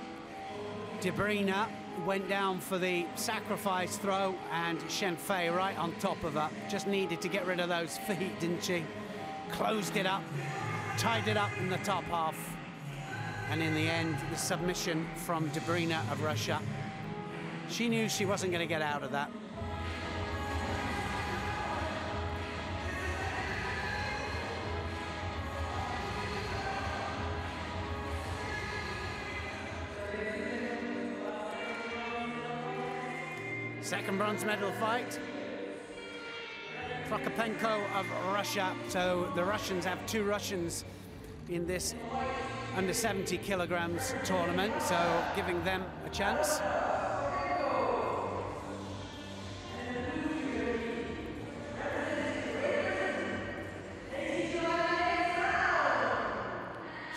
Debrina. Went down for the sacrifice throw, and Shen Fei right on top of her. Just needed to get rid of those feet, didn't she? Closed it up, tied it up in the top half, and in the end, the submission from Debrina of Russia. She knew she wasn't going to get out of that. Second bronze medal fight. Prokopenko of Russia. So the Russians have 2 Russians in this under 70 kilograms tournament, so giving them a chance.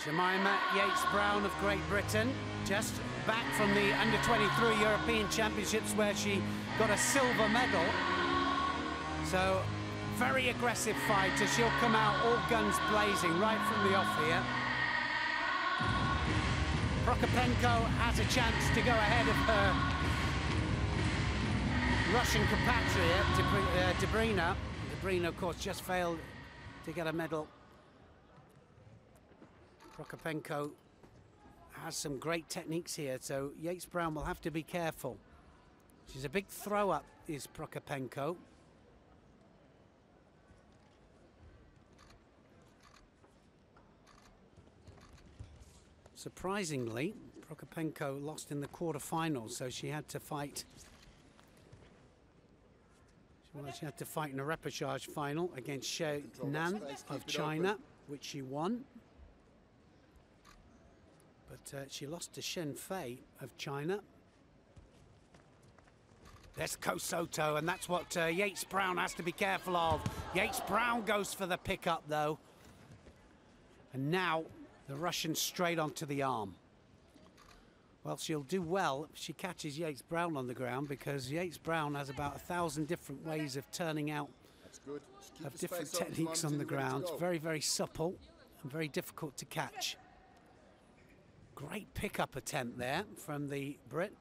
Jemima Yates-Brown of Great Britain, just back from the under-23 European Championships where she got a silver medal. So, very aggressive fighter. She'll come out all guns blazing right from the off here. Prokopenko has a chance to go ahead of her Russian compatriot, Debrina. Debrina, of course, just failed to get a medal. Prokopenko has some great techniques here, so Yates-Brown will have to be careful. She's a big throw-up, is Prokopenko. Surprisingly, Prokopenko lost in the quarterfinals, so she had to fight. Well, she had to fight in a repechage final against Xie Nan of China, which she won. But she lost to Shen Fei of China. There's Ko Soto, and that's what Yates-Brown has to be careful of. Yates-Brown goes for the pickup, though. And now the Russian straight onto the arm. Well, she'll do well if she catches Yates-Brown on the ground, because Yates-Brown has about 1,000 different ways of turning out of different techniques on the ground. Very, very supple and very difficult to catch. Great pickup attempt there from the Brit.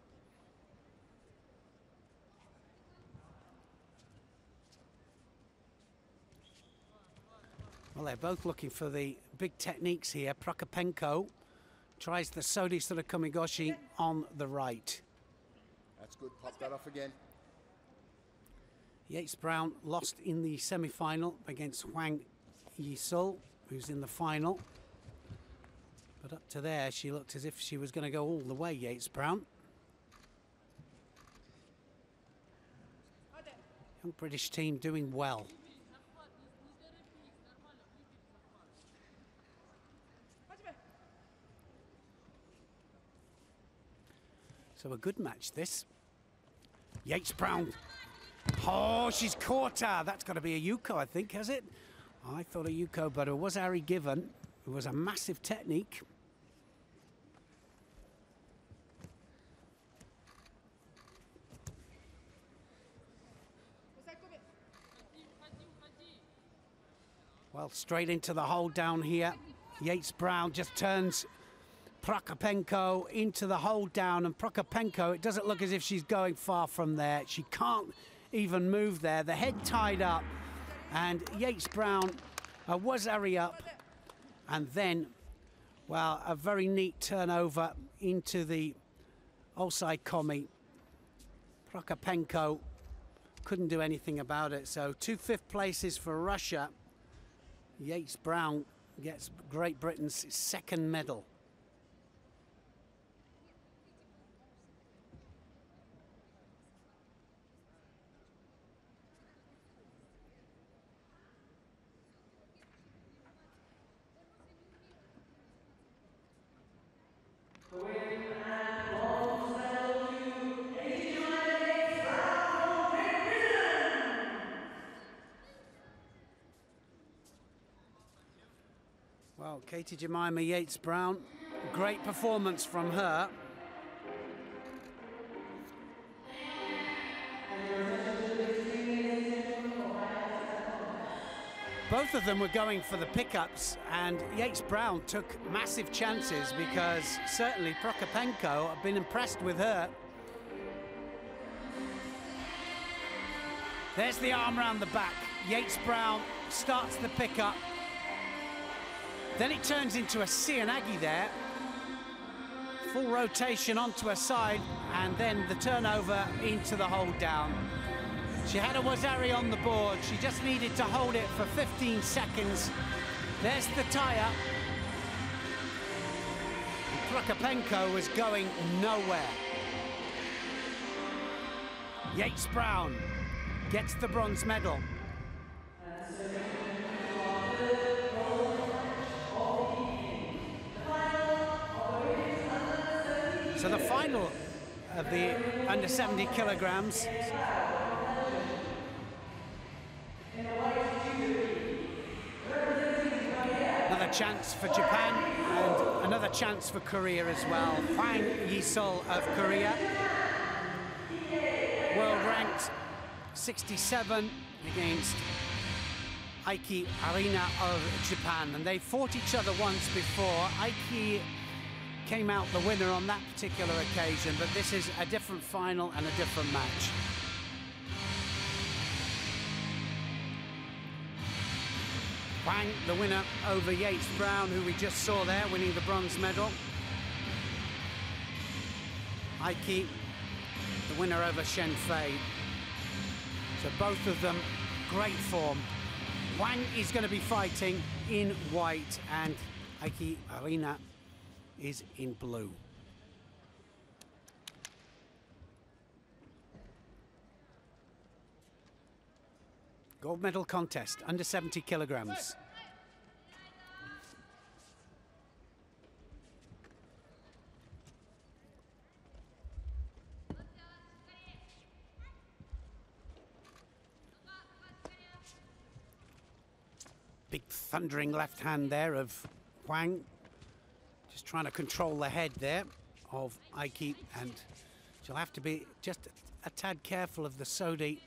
Well, they're both looking for the big techniques here. Prokopenko tries the Sodi Surakomigoshi on the right. That's good. Pop that off again. Yates-Brown lost in the semi-final against Huang Yisul, who's in the final. But up to there, she looked as if she was going to go all the way, Yates-Brown. Young British team doing well. So a good match, this. Yates-Brown. Oh, she's caught her. That's got to be a Yuko, I think, has it? I thought a Yuko, but it was Ari Given. It was a massive technique. Well, straight into the hold down here. Yates-Brown just turns Prokopenko into the hold down, and Prokopenko, it doesn't look as if she's going far from there. She can't even move there. The head tied up, and Yates-Brown was Ari up, and then, well, a very neat turnover into the Osai Komi. Prokopenko couldn't do anything about it. So 2 fifth places for Russia. Yates-Brown gets Great Britain's second medal. Well, Katie Jemima Yates-Brown, great performance from her. Both of them were going for the pickups, and Yates-Brown took massive chances because certainly Prokopenko, I've been impressed with her. There's the arm round the back. Yates-Brown starts the pickup. Then it turns into a Seoinage there. Full rotation onto her side, and then the turnover into the hold down. She had a Wazari on the board. She just needed to hold it for 15 seconds. There's the tie-up. Prokopenko was going nowhere. Yates-Brown gets the bronze medal. So the final of the under 70 kilograms. Another chance for Japan and another chance for Korea as well. Huang Yisul of Korea. World ranked 67 against Aiki Arina of Japan. And they fought each other once before. Aiki came out the winner on that particular occasion, but this is a different final and a different match. Huang, the winner over Yates-Brown, who we just saw there, winning the bronze medal. Aiki, the winner over Shen Fei. So both of them, great form. Huang is going to be fighting in white, and Aiki Arina is in blue. Gold medal contest, under 70 kilograms. Big thundering left hand there of Huang. Just trying to control the head there of Aiki, and she'll have to be just a tad careful of the Sodi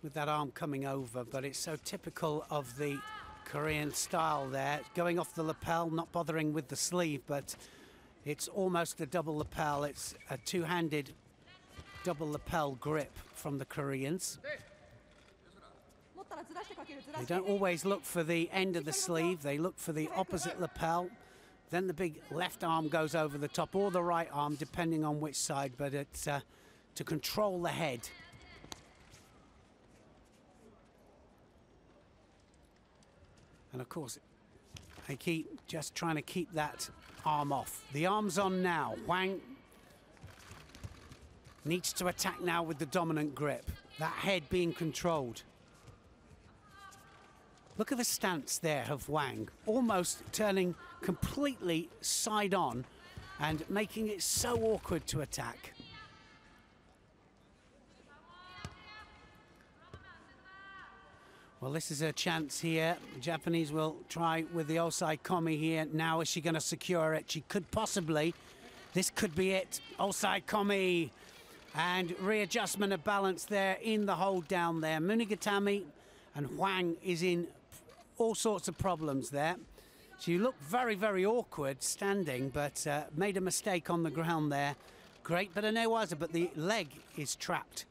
with that arm coming over, but it's so typical of the Korean style there. Going off the lapel, not bothering with the sleeve, but it's almost a double lapel. It's a two-handed double lapel grip from the Koreans. They don't always look for the end of the sleeve, they look for the opposite lapel. Then the big left arm goes over the top, or the right arm, depending on which side, but it's to control the head. And of course, they keep just trying to keep that arm off. The arm's on now. Huang needs to attack now with the dominant grip. That head being controlled. Look at the stance there of Huang, almost turning completely side on and making it so awkward to attack. Well, this is a chance here. The Japanese will try with the Osai Komi here. Now is she going to secure it? She could possibly. This could be it. Osai Komi. And readjustment of balance there in the hold down there. Munigatami and Huang is in all sorts of problems there. She looked very, very awkward standing, but made a mistake on the ground there. Great bit of newaza, but the leg is trapped.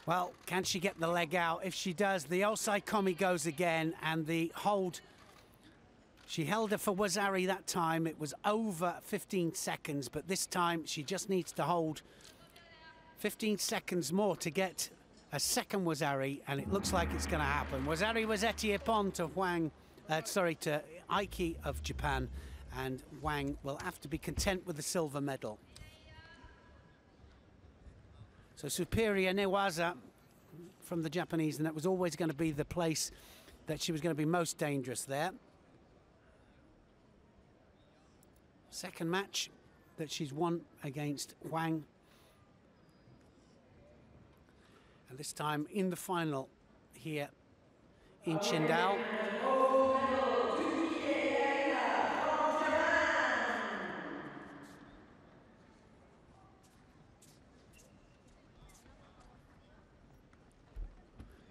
Well, can she get the leg out? If she does, the Osai Komi goes again, and the hold. She held her for Wazari that time. It was over 15 seconds, but this time she just needs to hold 15 seconds more to get a second Wazari, and it looks like it's going to happen. Wazari Wazeti Ippon to Huang, to Aiki of Japan, and Huang will have to be content with the silver medal. So superior newaza from the Japanese, and that was always going to be the place that she was going to be most dangerous there. Second match that she's won against Huang. And this time in the final here in Qingdao.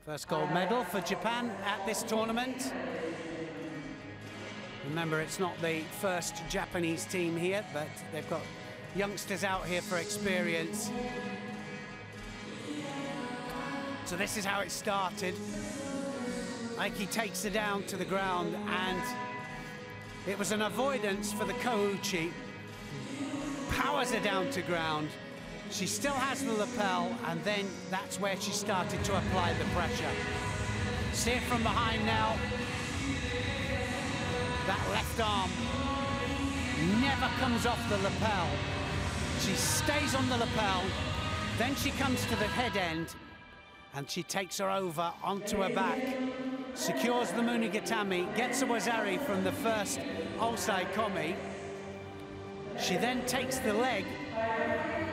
First gold medal for Japan at this tournament. Remember, it's not the first Japanese team here, but they've got youngsters out here for experience. So this is how it started. Aiki takes her down to the ground, and it was an avoidance for the Kouchi. Powers her down to ground. She still has the lapel, and then that's where she started to apply the pressure. See it from behind now. That left arm never comes off the lapel. She stays on the lapel, then she comes to the head end, and she takes her over onto her back, secures the Munigatami, gets a Wazari from the first Osai Komi. She then takes the leg,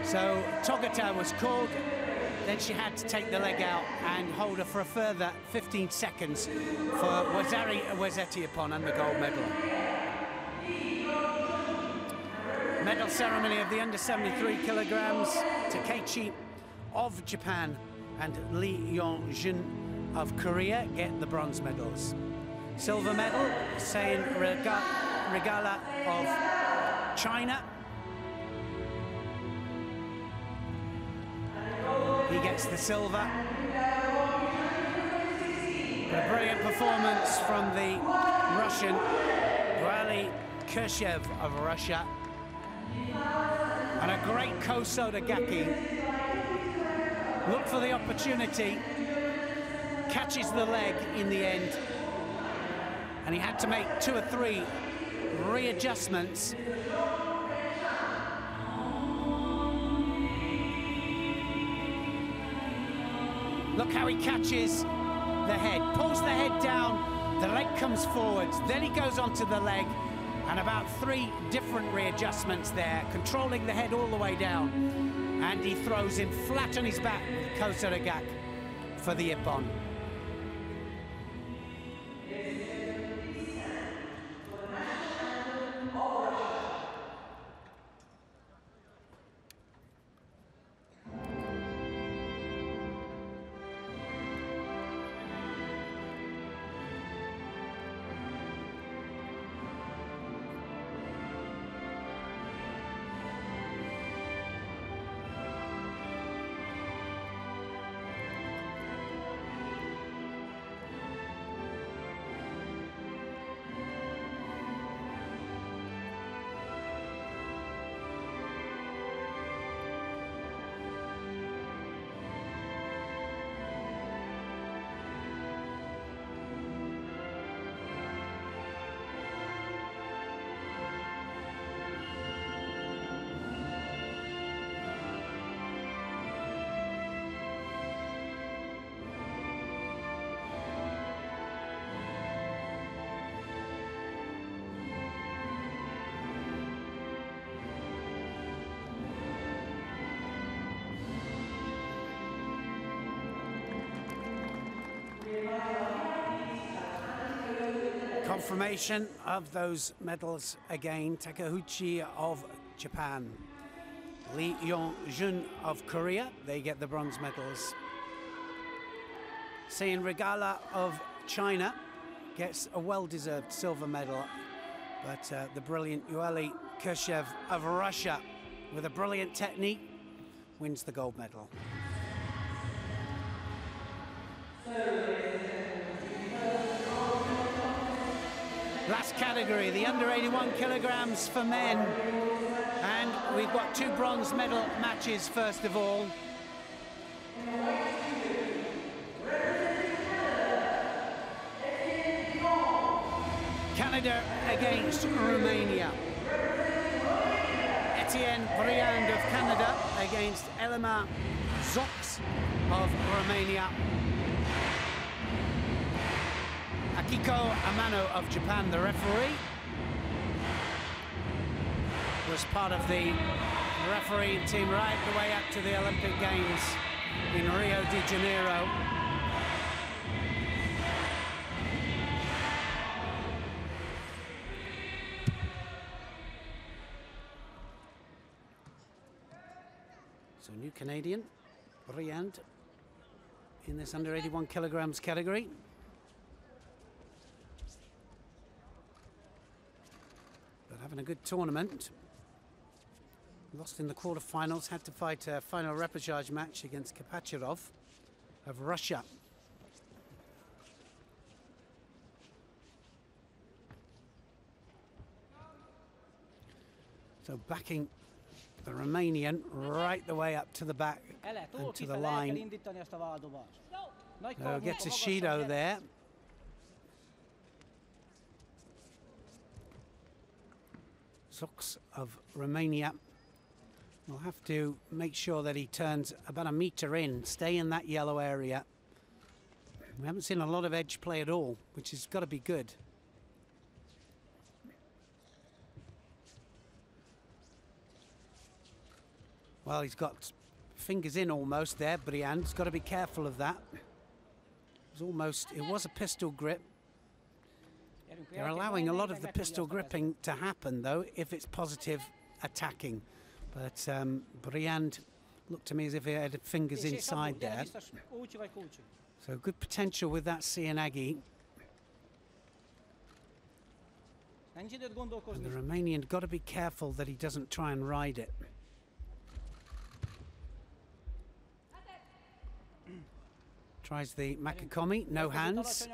so Togata was called, then she had to take the leg out and hold her for a further 15 seconds for Wazari Wazeti Ippon and the gold medal. Medal ceremony of the under 73 kilograms. Takeichi of Japan and Lee Yong-jun of Korea get the bronze medals. Silver medal, Sein Regala of China. He gets the silver. A brilliant performance from the Russian Vitaly Kershev of Russia. And a great Kosoda Gaki. Looked for the opportunity, catches the leg in the end, and he had to make 2 or 3 readjustments. Look how he catches the head, pulls the head down, the leg comes forwards, then he goes onto the leg, and about 3 different readjustments there, controlling the head all the way down, and he throws him flat on his back with Kosoragak for the Ippon. Confirmation of those medals again. Takeuchi of Japan. Lee Yong-jun of Korea, they get the bronze medals. Sein Regala of China gets a well-deserved silver medal, but the brilliant Yueli Kershev of Russia, with a brilliant technique, wins the gold medal. Last category, the under 81 kilograms for men. And we've got two bronze medal matches first of all. Canada against Romania. Etienne Briand of Canada against Elema Zox of Romania. Akiko Amano of Japan, the referee, was part of the refereeing team right the way up to the Olympic Games in Rio de Janeiro. So new Canadian, Briand, in this under 81 kilograms category. But having a good tournament. Lost in the quarterfinals, had to fight a final repechage match against Kapachirov of Russia. So backing the Romanian right the way up to the back and to the line. So gets a Shido there. Zox of Romania will have to make sure that he turns about a meter in, stay in that yellow area. We haven't seen a lot of edge play at all, which has got to be good. Well, he's got fingers in almost there, Briand's got to be careful of that. It was a pistol grip. They're allowing a lot of the pistol gripping to happen, though, if it's positive attacking. But Briand looked to me as if he had fingers inside there. So good potential with that Sienagi. And the Romanian got to be careful that he doesn't try and ride it. Tries the Makikomi, no hands.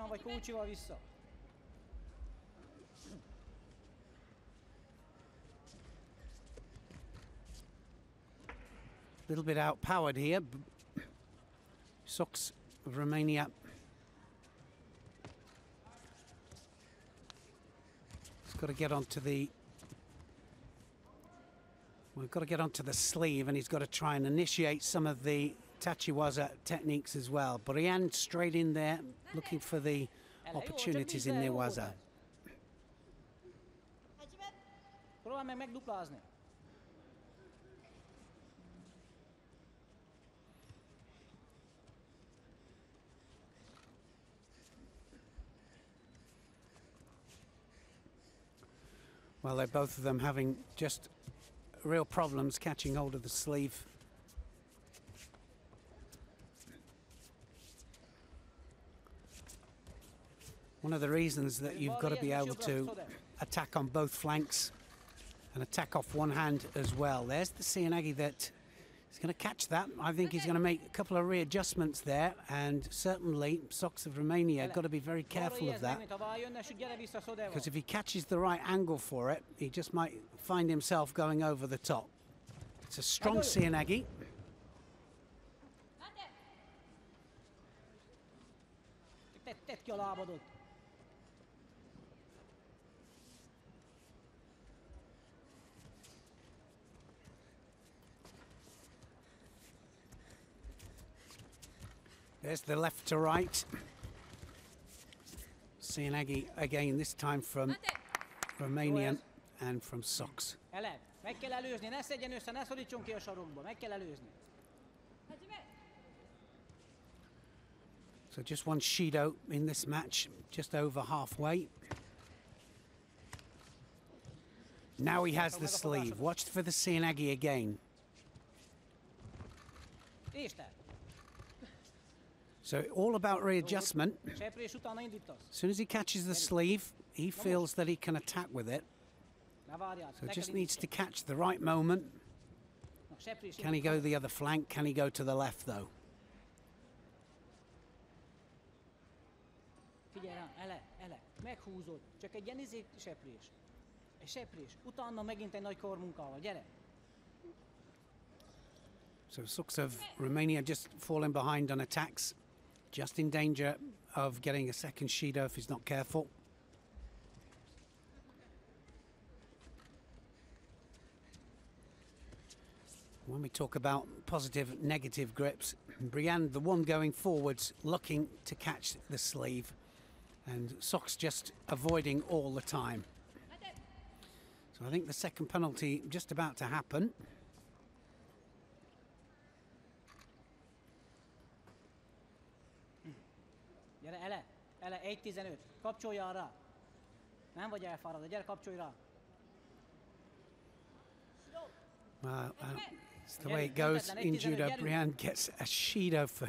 A little bit outpowered here. Zox of Romania. He's got to get onto the... We've got to get onto the sleeve, and he's got to try and initiate some of the Tachiwaza techniques as well. Briand straight in there, looking for the opportunities in Newaza. Well, they're both of them having just real problems catching hold of the sleeve. One of the reasons that you've got to be able to attack on both flanks and attack off one hand as well. There's the Sienagi that is going to catch that. I think he's going to make a couple of readjustments there, and certainly Zox of Romania got to be very careful of that, because if he catches the right angle for it, he just might find himself going over the top. It's a strong Sienagi. There's the left to right. Sienagi again, this time from Romanian and from Zox. So just one Shido in this match, just over halfway. Now he has the sleeve. Watch for the Seoinage again. So all about readjustment. As soon as he catches the sleeve, he feels that he can attack with it. So just needs to catch the right moment. Can he go the other flank? Can he go to the left though? Meghúzod, csak egy ilyen seprés. Egy seprés. Utána megint egy nagy karmunkával. Gyere! So Sux of Romania just falling behind on attacks. Just in danger of getting a second Shido if he's not careful. When we talk about positive, negative grips, Briand, the one going forwards, looking to catch the sleeve, and Sux just avoiding all the time. So I think the second penalty just about to happen. Gyere, ele, 1-15, kapcsoljál rá. Nem vagy elfáradva, gyere, kapcsolj rá. It's the way it goes in judo. Briand gets a Shido for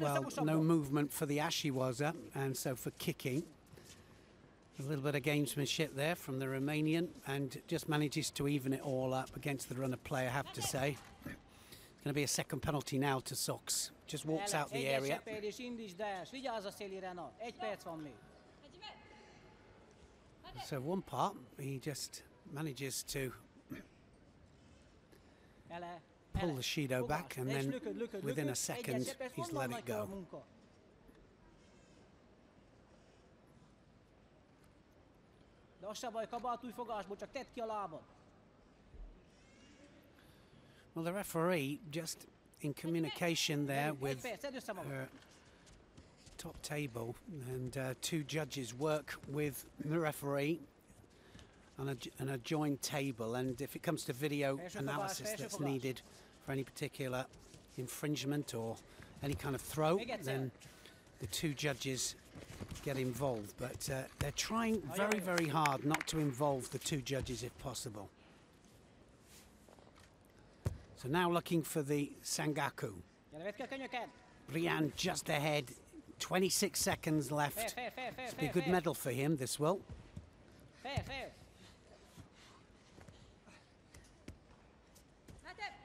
well, no movement for the Ashiwaza, and so for kicking. A little bit of gamesmanship there from the Romanian, and just manages to even it all up against the runner play, I have to say. It's going to be a second penalty now to Sux. Just walks out the area. So one part, he just manages to pull the Shido back, and then within a second he's let it go. Well, the referee just in communication there with top table, and two judges work with the referee on a joined table, and if it comes to video analysis that's needed for any particular infringement or any kind of throw, then the two judges get involved, but they're trying very, very hard not to involve the two judges if possible. So now looking for the Sangaku. Briand just ahead, 26 seconds left. It's be a good medal for him, this will.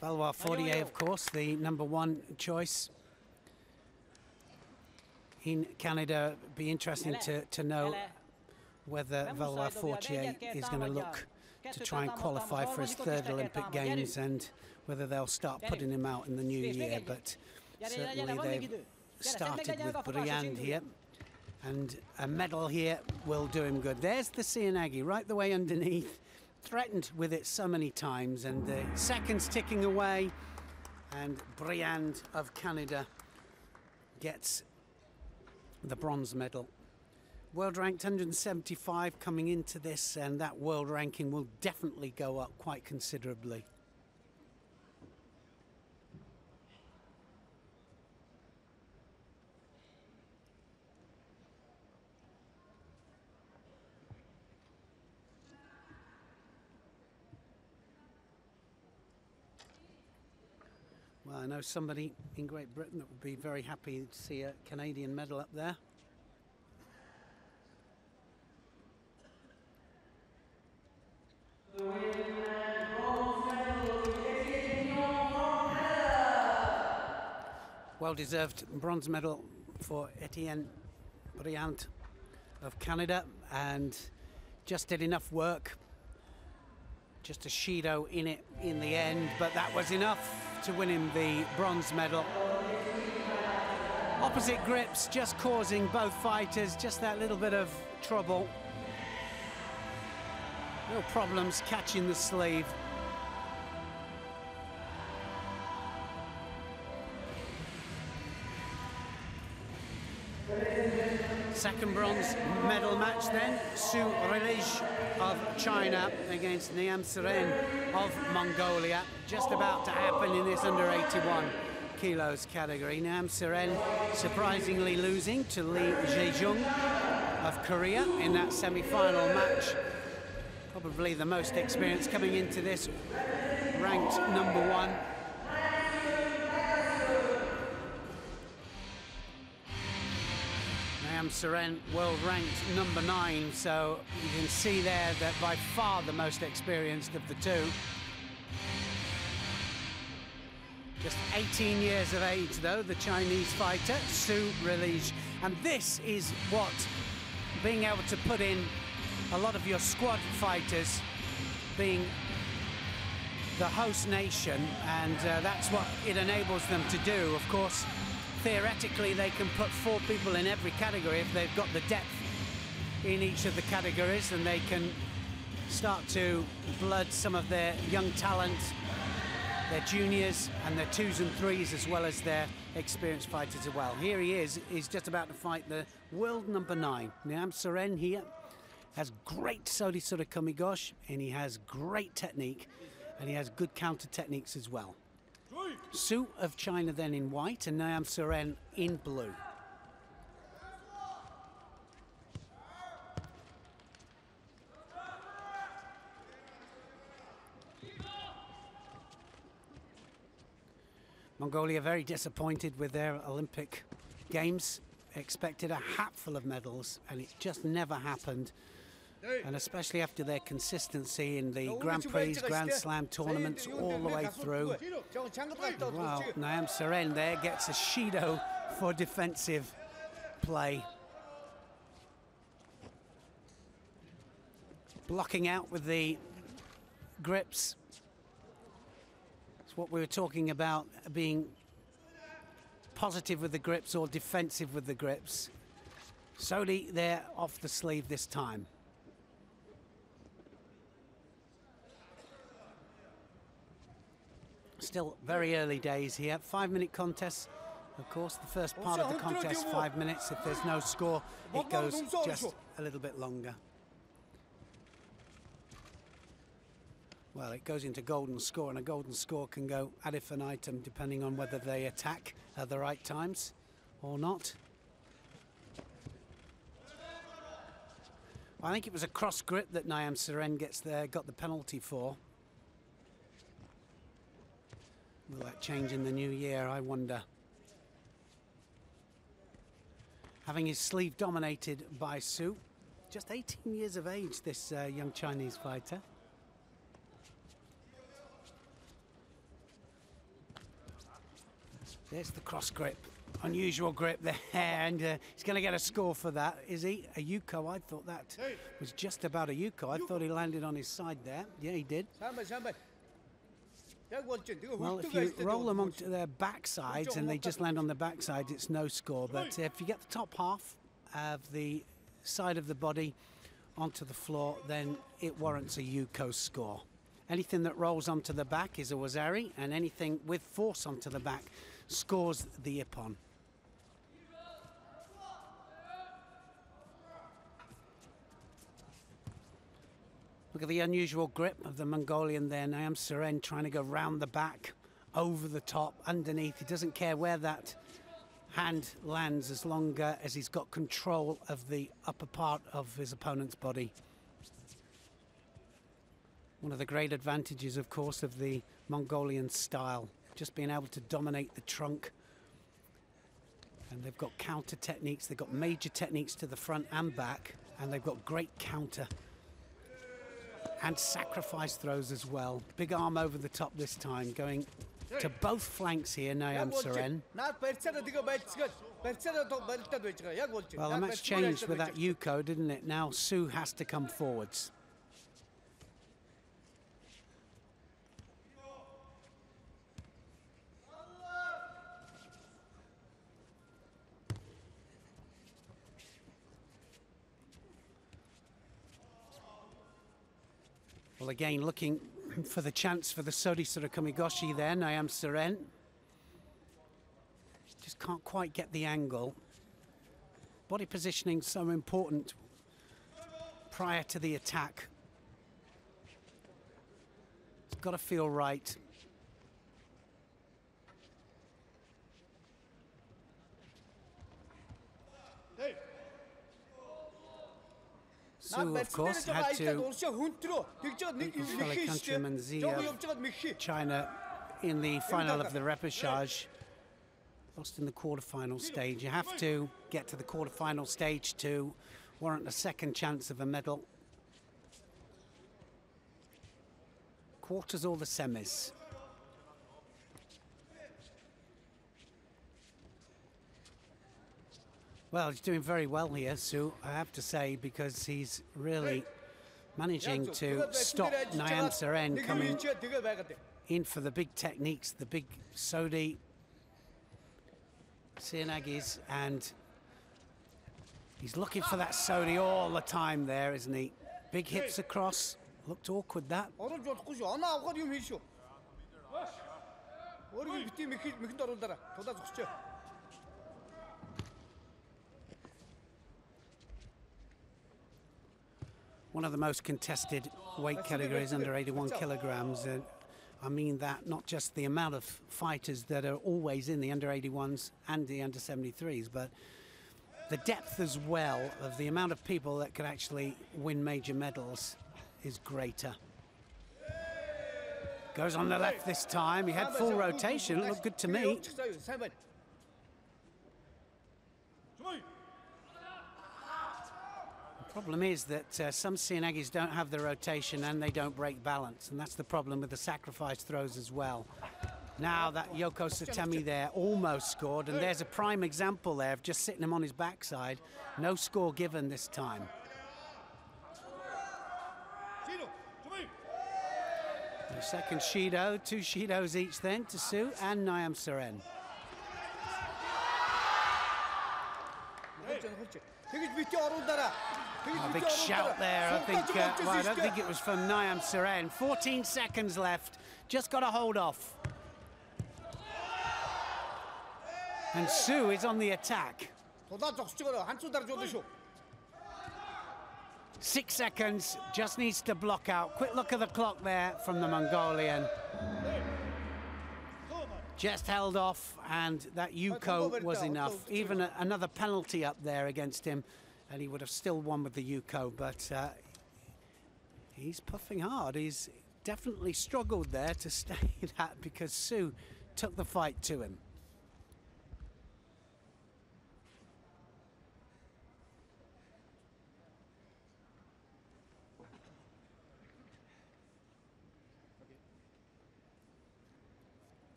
Valois Fortier, of course, the #1 choice in Canada. Be interesting to know whether Valois Fortier is going to look to try and qualify for his third Olympic Games, and whether they'll start putting him out in the new year. But certainly they've started with Briand here, and a medal here will do him good. There's the Seoinage right the way underneath, threatened with it so many times, and the seconds ticking away, and Briand of Canada gets the bronze medal. World ranked 175 coming into this, and that world ranking will definitely go up quite considerably. Well, I know somebody in Great Britain that would be very happy to see a Canadian medal up there. Well-deserved bronze medal for Etienne Briand of Canada, and just did enough work. Just a Shido in it in the end, but that was enough to win him the bronze medal. Opposite grips just causing both fighters just that little bit of trouble. Real problems catching the sleeve. Second bronze medal match then, Su Relij of China against Niam Seren of Mongolia. Just about to happen in this under 81 kilos category. Niam Seren surprisingly losing to Lee Jae-jung of Korea in that semi-final match. Probably the most experienced coming into this, ranked number 1. Nam Seren, world ranked number 9, so you can see there that by far the most experienced of the two. Just 18 years of age though, the Chinese fighter, Su Relijie. And this is what being able to put in a lot of your squad fighters, being the host nation, and that's what it enables them to do. Of course, theoretically they can put 4 people in every category if they've got the depth in each of the categories, and they can start to blood some of their young talent, their juniors and their 2s and 3s, as well as their experienced fighters as well. Here he is, he's just about to fight the world number 9. Nam Seren here has great Sori Komigoshi, and he has great technique, and he has good counter techniques as well. Su of China then in white, and Nam Seren in blue. Mongolia very disappointed with their Olympic Games. Expected a hatful of medals, and it just never happened. And especially after their consistency in the Grand Prix, Grand Slam tournaments all the way through. Well, Nam Seren there gets a Shido for defensive play. Blocking out with the grips. It's what we were talking about, being positive with the grips or defensive with the grips. Sodi there off the sleeve this time. Still very early days here. 5-minute contests. Of course, the first part of the contest, 5 minutes. If there's no score, it goes just a little bit longer. Well, it goes into golden score, and a golden score can go ad infinitum depending on whether they attack at the right times or not. I think it was a cross grip that Nam Seren got the penalty for. Will that change in the new year, I wonder? Having his sleeve dominated by Su. Just 18 years of age, this young Chinese fighter. There's the cross grip. Unusual grip there, and he's going to get a score for that. Is he? A Yuko? I thought that was just about a Yuko. I thought he landed on his side there. Yeah, he did. Well, if you roll them onto their backsides and they just land on the backside, it's no score. But if you get the top half of the side of the body onto the floor, then it warrants a Yuko score. Anything that rolls onto the back is a Wazari, and anything with force onto the back scores the Ippon. Look at the unusual grip of the Mongolian there. Nam Seren trying to go round the back, over the top, underneath. He doesn't care where that hand lands as long as he's got control of the upper part of his opponent's body. One of the great advantages, of course, of the Mongolian style, just being able to dominate the trunk. And they've got counter techniques, they've got major techniques to the front and back, and they've got great counter and sacrifice throws as well. Big arm over the top this time, going to both flanks here, Nam Seren. Well, the match changed with that Yuko, didn't it? Now Su has to come forwards. Well, again, looking for the chance for the Sori Komigoshi there, Nam Seren. Just can't quite get the angle. Body positioning so important prior to the attack. It's got to feel right. Su, of course, had to his fellow countryman Zia China in the final of the repechage. Lost in the quarterfinal stage. You have to get to the quarterfinal stage to warrant a second chance of a medal. Quarters or the semis. Well, he's doing very well here, Su, I have to say, because he's really managing to stop Nyam Seren coming in for the big techniques, the big Sodhi, Sianagis, and he's looking for that Sodhi all the time there, isn't he? Big hips across, looked awkward that. One of the most contested weight categories under 81 kilograms. I mean that not just the amount of fighters that are always in the under 81s and the under 73s, but the depth as well of the amount of people that could actually win major medals is greater. Goes on the left this time. He had full rotation, looked good to me. The problem is that some Sianagis don't have the rotation and they don't break balance, and that's the problem with the sacrifice throws as well. Now that Yoko Satemi there almost scored, and there's a prime example there of just sitting him on his backside. No score given this time. The second Shido, 2 Shidos each then to Su and Nyam Seren. A big shout there, I think. Well, I don't think it was from Nyam Seren. 14 seconds left, just got to hold off. And Su is on the attack. 6 seconds, just needs to block out. Quick look at the clock there from the Mongolian. Just held off, and that Yuko was enough. Even another penalty up there against him, and he would have still won with the Yuko, but he's puffing hard. He's definitely struggled there to stay that because Su took the fight to him.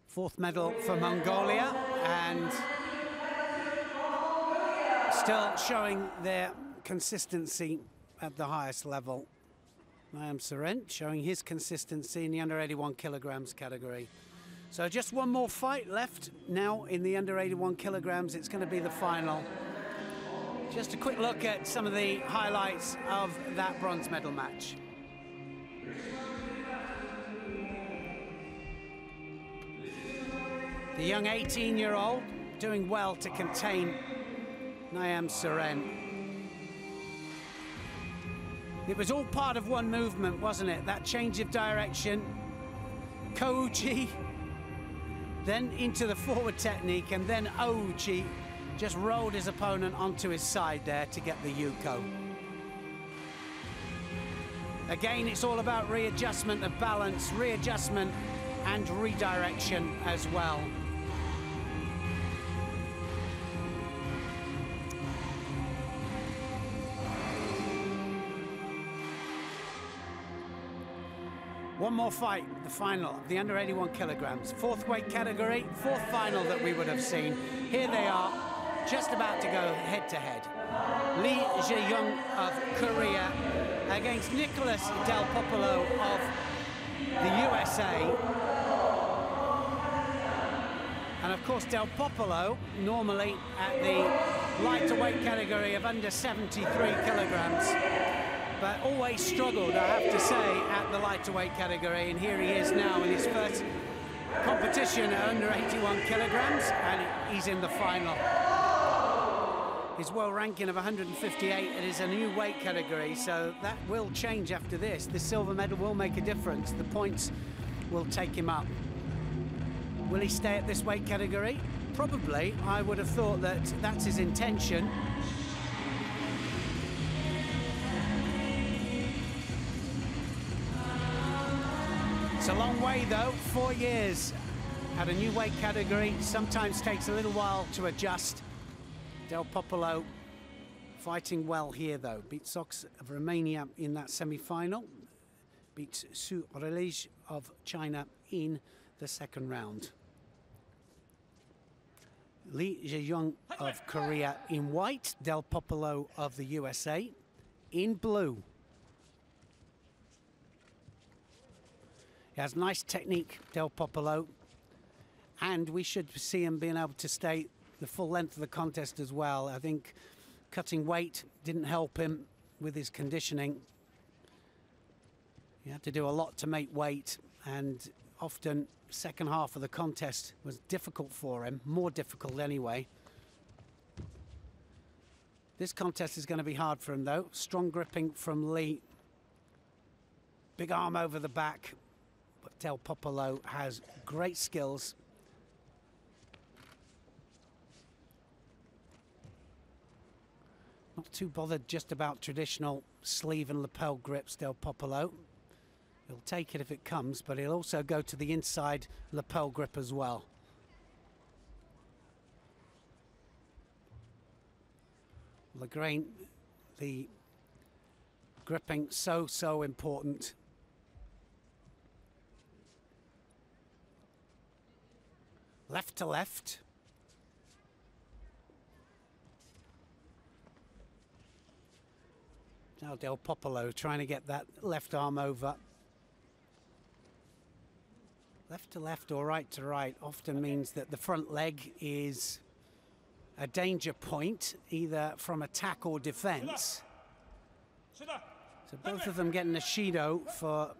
Fourth medal for Mongolia, and still showing their consistency at the highest level. Nyam Seren showing his consistency in the under 81 kilograms category. So just one more fight left now in the under 81 kilograms. It's going to be the final. Just a quick look at some of the highlights of that bronze medal match. The young 18-year-old doing well to contain Nyam Seren. It was all part of one movement, wasn't it? That change of direction, Kouji, then into the forward technique, and then Ouji just rolled his opponent onto his side there to get the Yuko. Again, it's all about readjustment of balance, readjustment and redirection as well. One more fight, the final of the under 81 kilograms. Fourth weight category, fourth final that we would have seen. Here they are, just about to go head to head. Lee Jae-young of Korea against Nicholas Del Popolo of the USA. And of course Del Popolo, normally at the lighter weight category of under 73 kilograms, but always struggled, I have to say, at the lighter weight category, and here he is now in his first competition at under 81 kilograms, and he's in the final. His world ranking of 158, it is a new weight category, so that will change after this. The silver medal will make a difference. The points will take him up. Will he stay at this weight category? Probably. I would have thought that that's his intention. It's a long way though, 4 years at a new weight category. Sometimes takes a little while to adjust. Del Popolo fighting well here though. Beat Sox of Romania in that semi-final. Beats Su Relij of China in the second round. Lee Jae-young of Korea in white. Del Popolo of the USA in blue. He has nice technique, Del Popolo, and we should see him being able to stay the full length of the contest as well. I think cutting weight didn't help him with his conditioning. He had to do a lot to make weight, and often second half of the contest was difficult for him, more difficult anyway. This contest is going to be hard for him though. Strong gripping from Lee. Big arm over the back. But Del Popolo has great skills. Not too bothered just about traditional sleeve and lapel grips, Del Popolo. He'll take it if it comes, but he'll also go to the inside lapel grip as well. The grain, the gripping, so important. Left to left. Now Del Popolo trying to get that left arm over. Left to left or right to right often means that the front leg is a danger point, either from attack or defense. So both of them getting a Shido for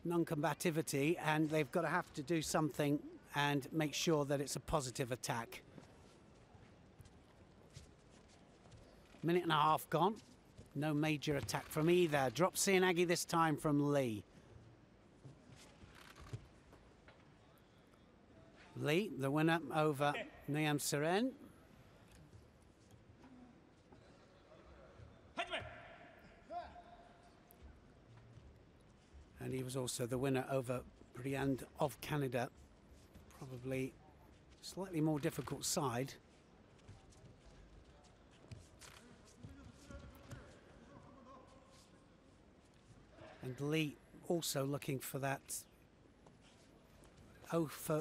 non-combativity, and they've got to have to do something and make sure that it's a positive attack. Minute and a half gone. No major attack from either. Drop Seoinage this time from Lee. Lee, the winner over Niam Seren. And he was also the winner over Briand of Canada. Probably slightly more difficult side. And Lee also looking for that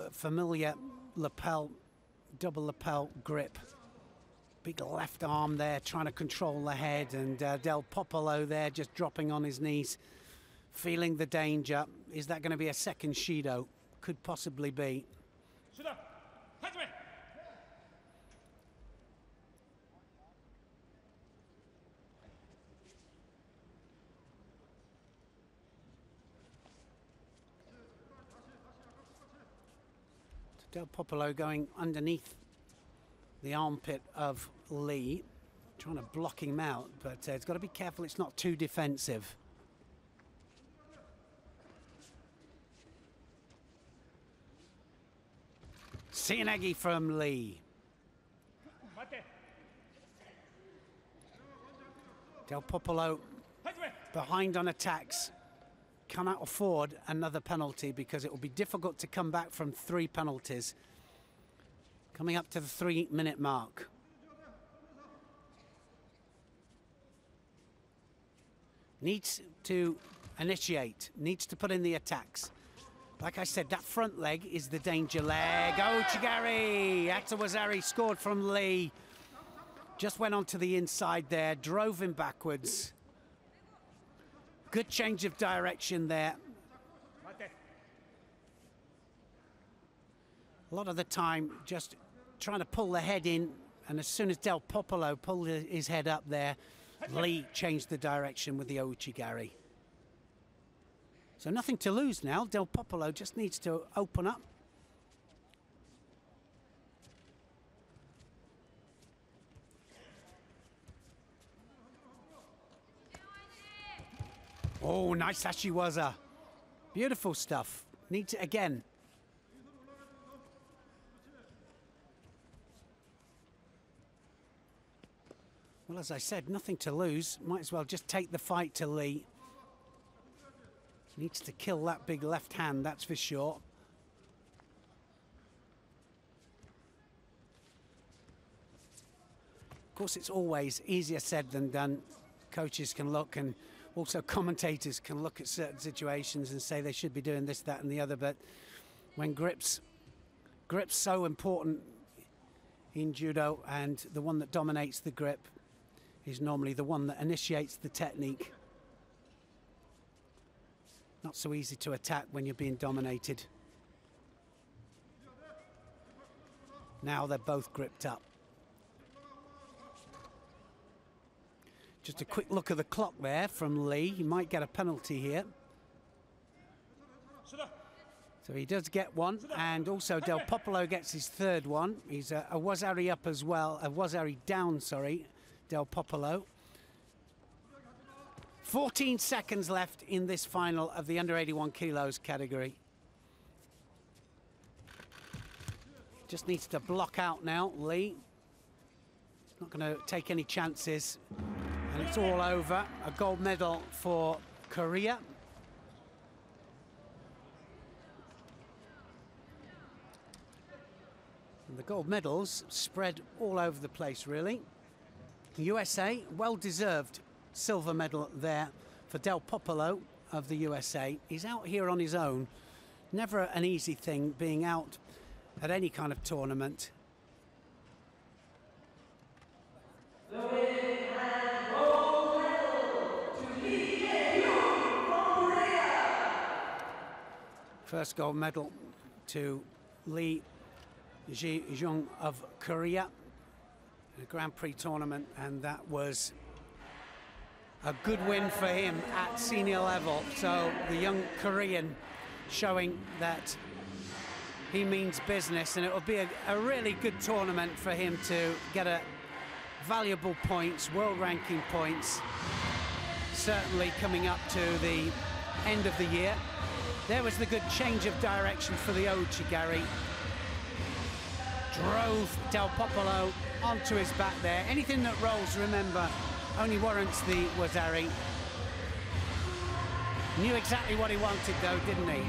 familiar lapel, double lapel grip. Big left arm there trying to control the head, and Del Popolo there just dropping on his knees, feeling the danger. Is that going to be a second Shido? Could possibly be. Del Popolo going underneath the armpit of Lee, trying to block him out, but it's got to be careful it's not too defensive. Seoinage from Lee. Del Popolo behind on attacks. Cannot afford another penalty because it will be difficult to come back from 3 penalties. Coming up to the 3-minute mark. Needs to initiate, needs to put in the attacks. Like I said, that front leg is the danger leg. Ouchigari! Atawazari scored from Lee. Just went onto the inside there, drove him backwards. Good change of direction there. A lot of the time just trying to pull the head in, and as soon as Del Popolo pulled his head up there, Lee changed the direction with the Ouchigari. So nothing to lose now. Del Popolo just needs to open up. Oh, nice Ashiwaza. Beautiful stuff. Need to, again, Well, as I said, nothing to lose. Might as well just take the fight to Lee. Needs to kill that big left hand, that's for sure. Of course, it's always easier said than done. Coaches can look, and also commentators can look at certain situations and say they should be doing this, that and the other, but when grip's so important in judo, and the one that dominates the grip is normally the one that initiates the technique. Not so easy to attack when you're being dominated. Now they're both gripped up. Just a quick look at the clock there from Lee. He might get a penalty here. So he does get one, and also Del Popolo gets his third one. He's a Wazari up as well, a Wazari down, sorry, Del Popolo. 14 seconds left in this final of the under 81 kilos category. Just needs to block out now, Lee. He's not going to take any chances, and it's all over. A gold medal for Korea. And the gold medals spread all over the place, really. USA, well-deserved silver medal there for Del Popolo of the USA. He's out here on his own. Never an easy thing being out at any kind of tournament. First gold medal to Lee Ji-jung of Korea in a Grand Prix tournament, and that was a good win for him at senior level. So the young Korean showing that he means business, and it will be a really good tournament for him to get a valuable points, world ranking points, certainly coming up to the end of the year. There was the good change of direction for the Ouchigari. Drove Del Popolo onto his back there. Anything that rolls, remember, only warrants the Wazari. Knew exactly what he wanted though, didn't he?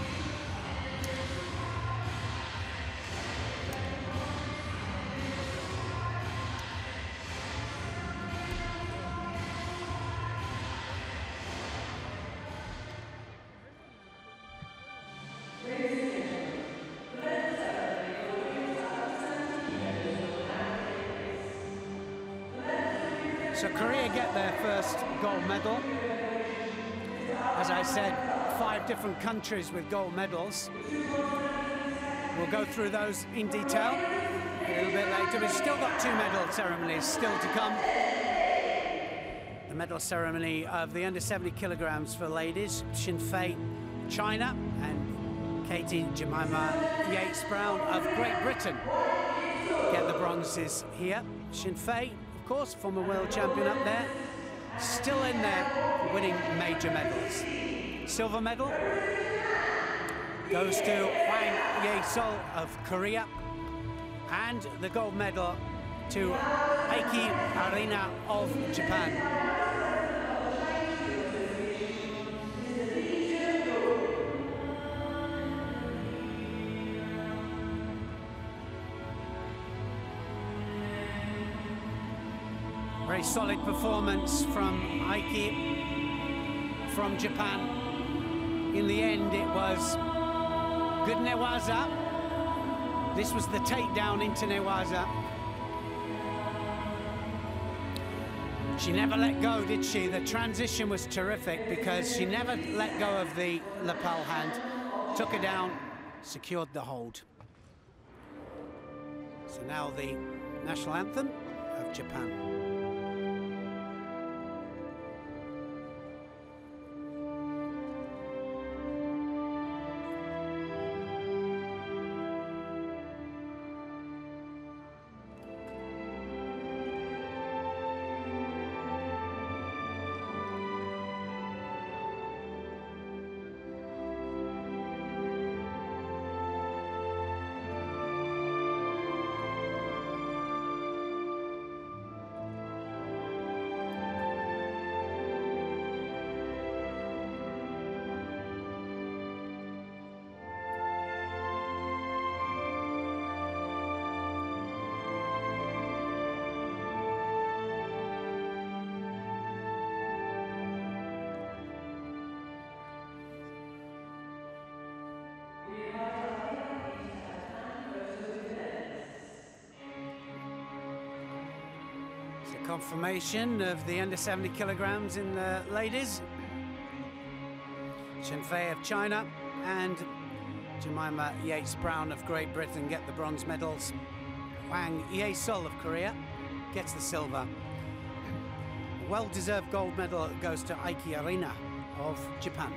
So Korea get their first gold medal. As I said, 5 different countries with gold medals. We'll go through those in detail a little bit later. We've still got 2 medal ceremonies still to come. The medal ceremony of the under 70 kilograms for ladies. Xin Fei, China, and Katie Jemima Yates-Brown of Great Britain get the bronzes here. Xin Fei, of course, former world champion up there, still in there winning major medals. Silver medal goes to Hwang Ye-sol of Korea, and the gold medal to Aiki Arina of Japan. Very solid performance from Aiki from Japan. In the end, it was good newaza. This was the takedown into newaza. She never let go, did she? The transition was terrific because she never let go of the lapel hand. Took her down, secured the hold. So now the national anthem of Japan. Confirmation of the under 70 kilograms in the ladies. Chen Fei of China and Jemima Yates-Brown of Great Britain get the bronze medals. Hwang Ye-Sol of Korea gets the silver. Well-deserved gold medal goes to Aiki Arina of Japan.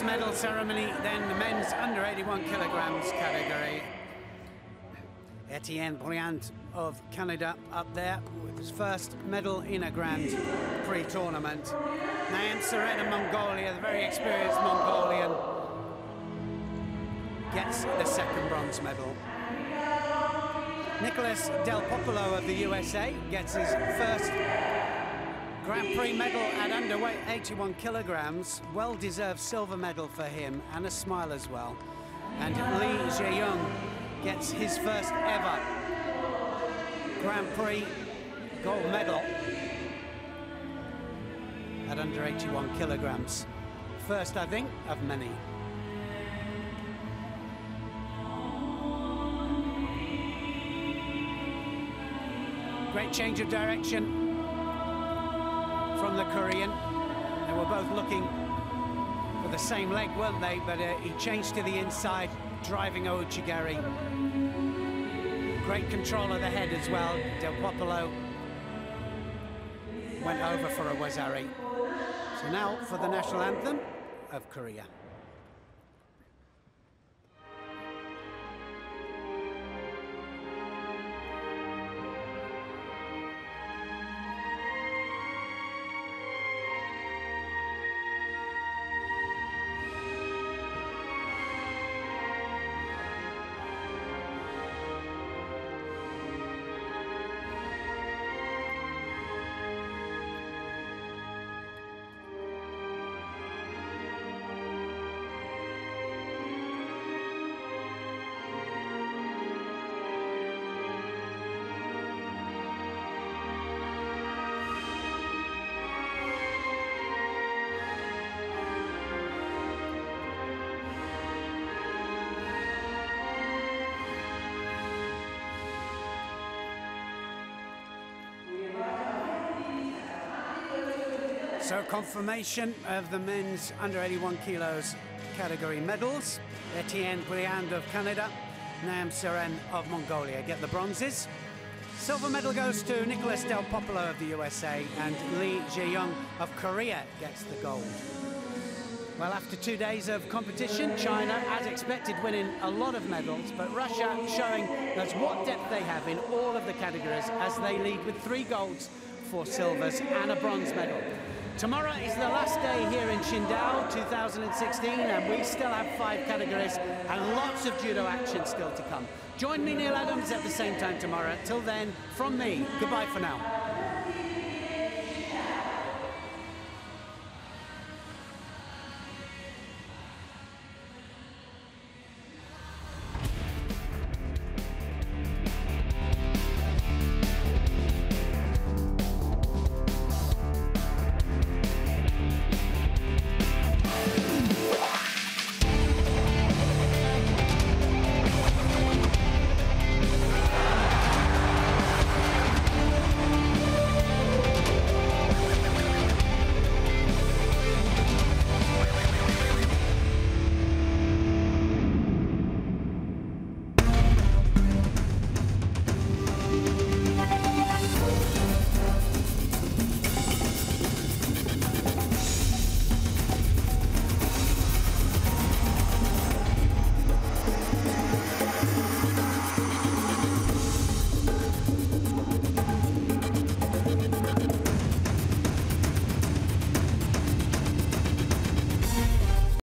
Medal ceremony, then the men's under 81 kilograms category. Etienne Briand of Canada up there with his first medal in a Grand Prix tournament. Naeem Seren of Mongolia, the very experienced Mongolian, gets the second bronze medal. Nicolas Del Popolo of the USA gets his first Grand Prix medal at underweight 81 kilograms. Well-deserved silver medal for him and a smile as well. And Lee Jae-young gets his first ever Grand Prix gold medal at under 81 kilograms. First, I think, of many. Great change of direction from the Korean. They were both looking for the same leg, weren't they? But he changed to the inside, driving Ouchigari. Great control of the head as well. Del Popolo went over for a Wazari. So now for the national anthem of Korea. So confirmation of the men's under 81 kilos category medals. Etienne Briand of Canada, Naeem Seren of Mongolia get the bronzes. Silver medal goes to Nicolas Del Popolo of the USA, and Lee Jae-young of Korea gets the gold. Well, after 2 days of competition, China, as expected, winning a lot of medals, but Russia showing us what depth they have in all of the categories as they lead with 3 golds, 4 silvers and a bronze medal. Tomorrow is the last day here in Qingdao 2016, and we still have 5 categories and lots of judo action still to come. Join me, Neil Adams, at the same time tomorrow. Till then, from me, goodbye for now.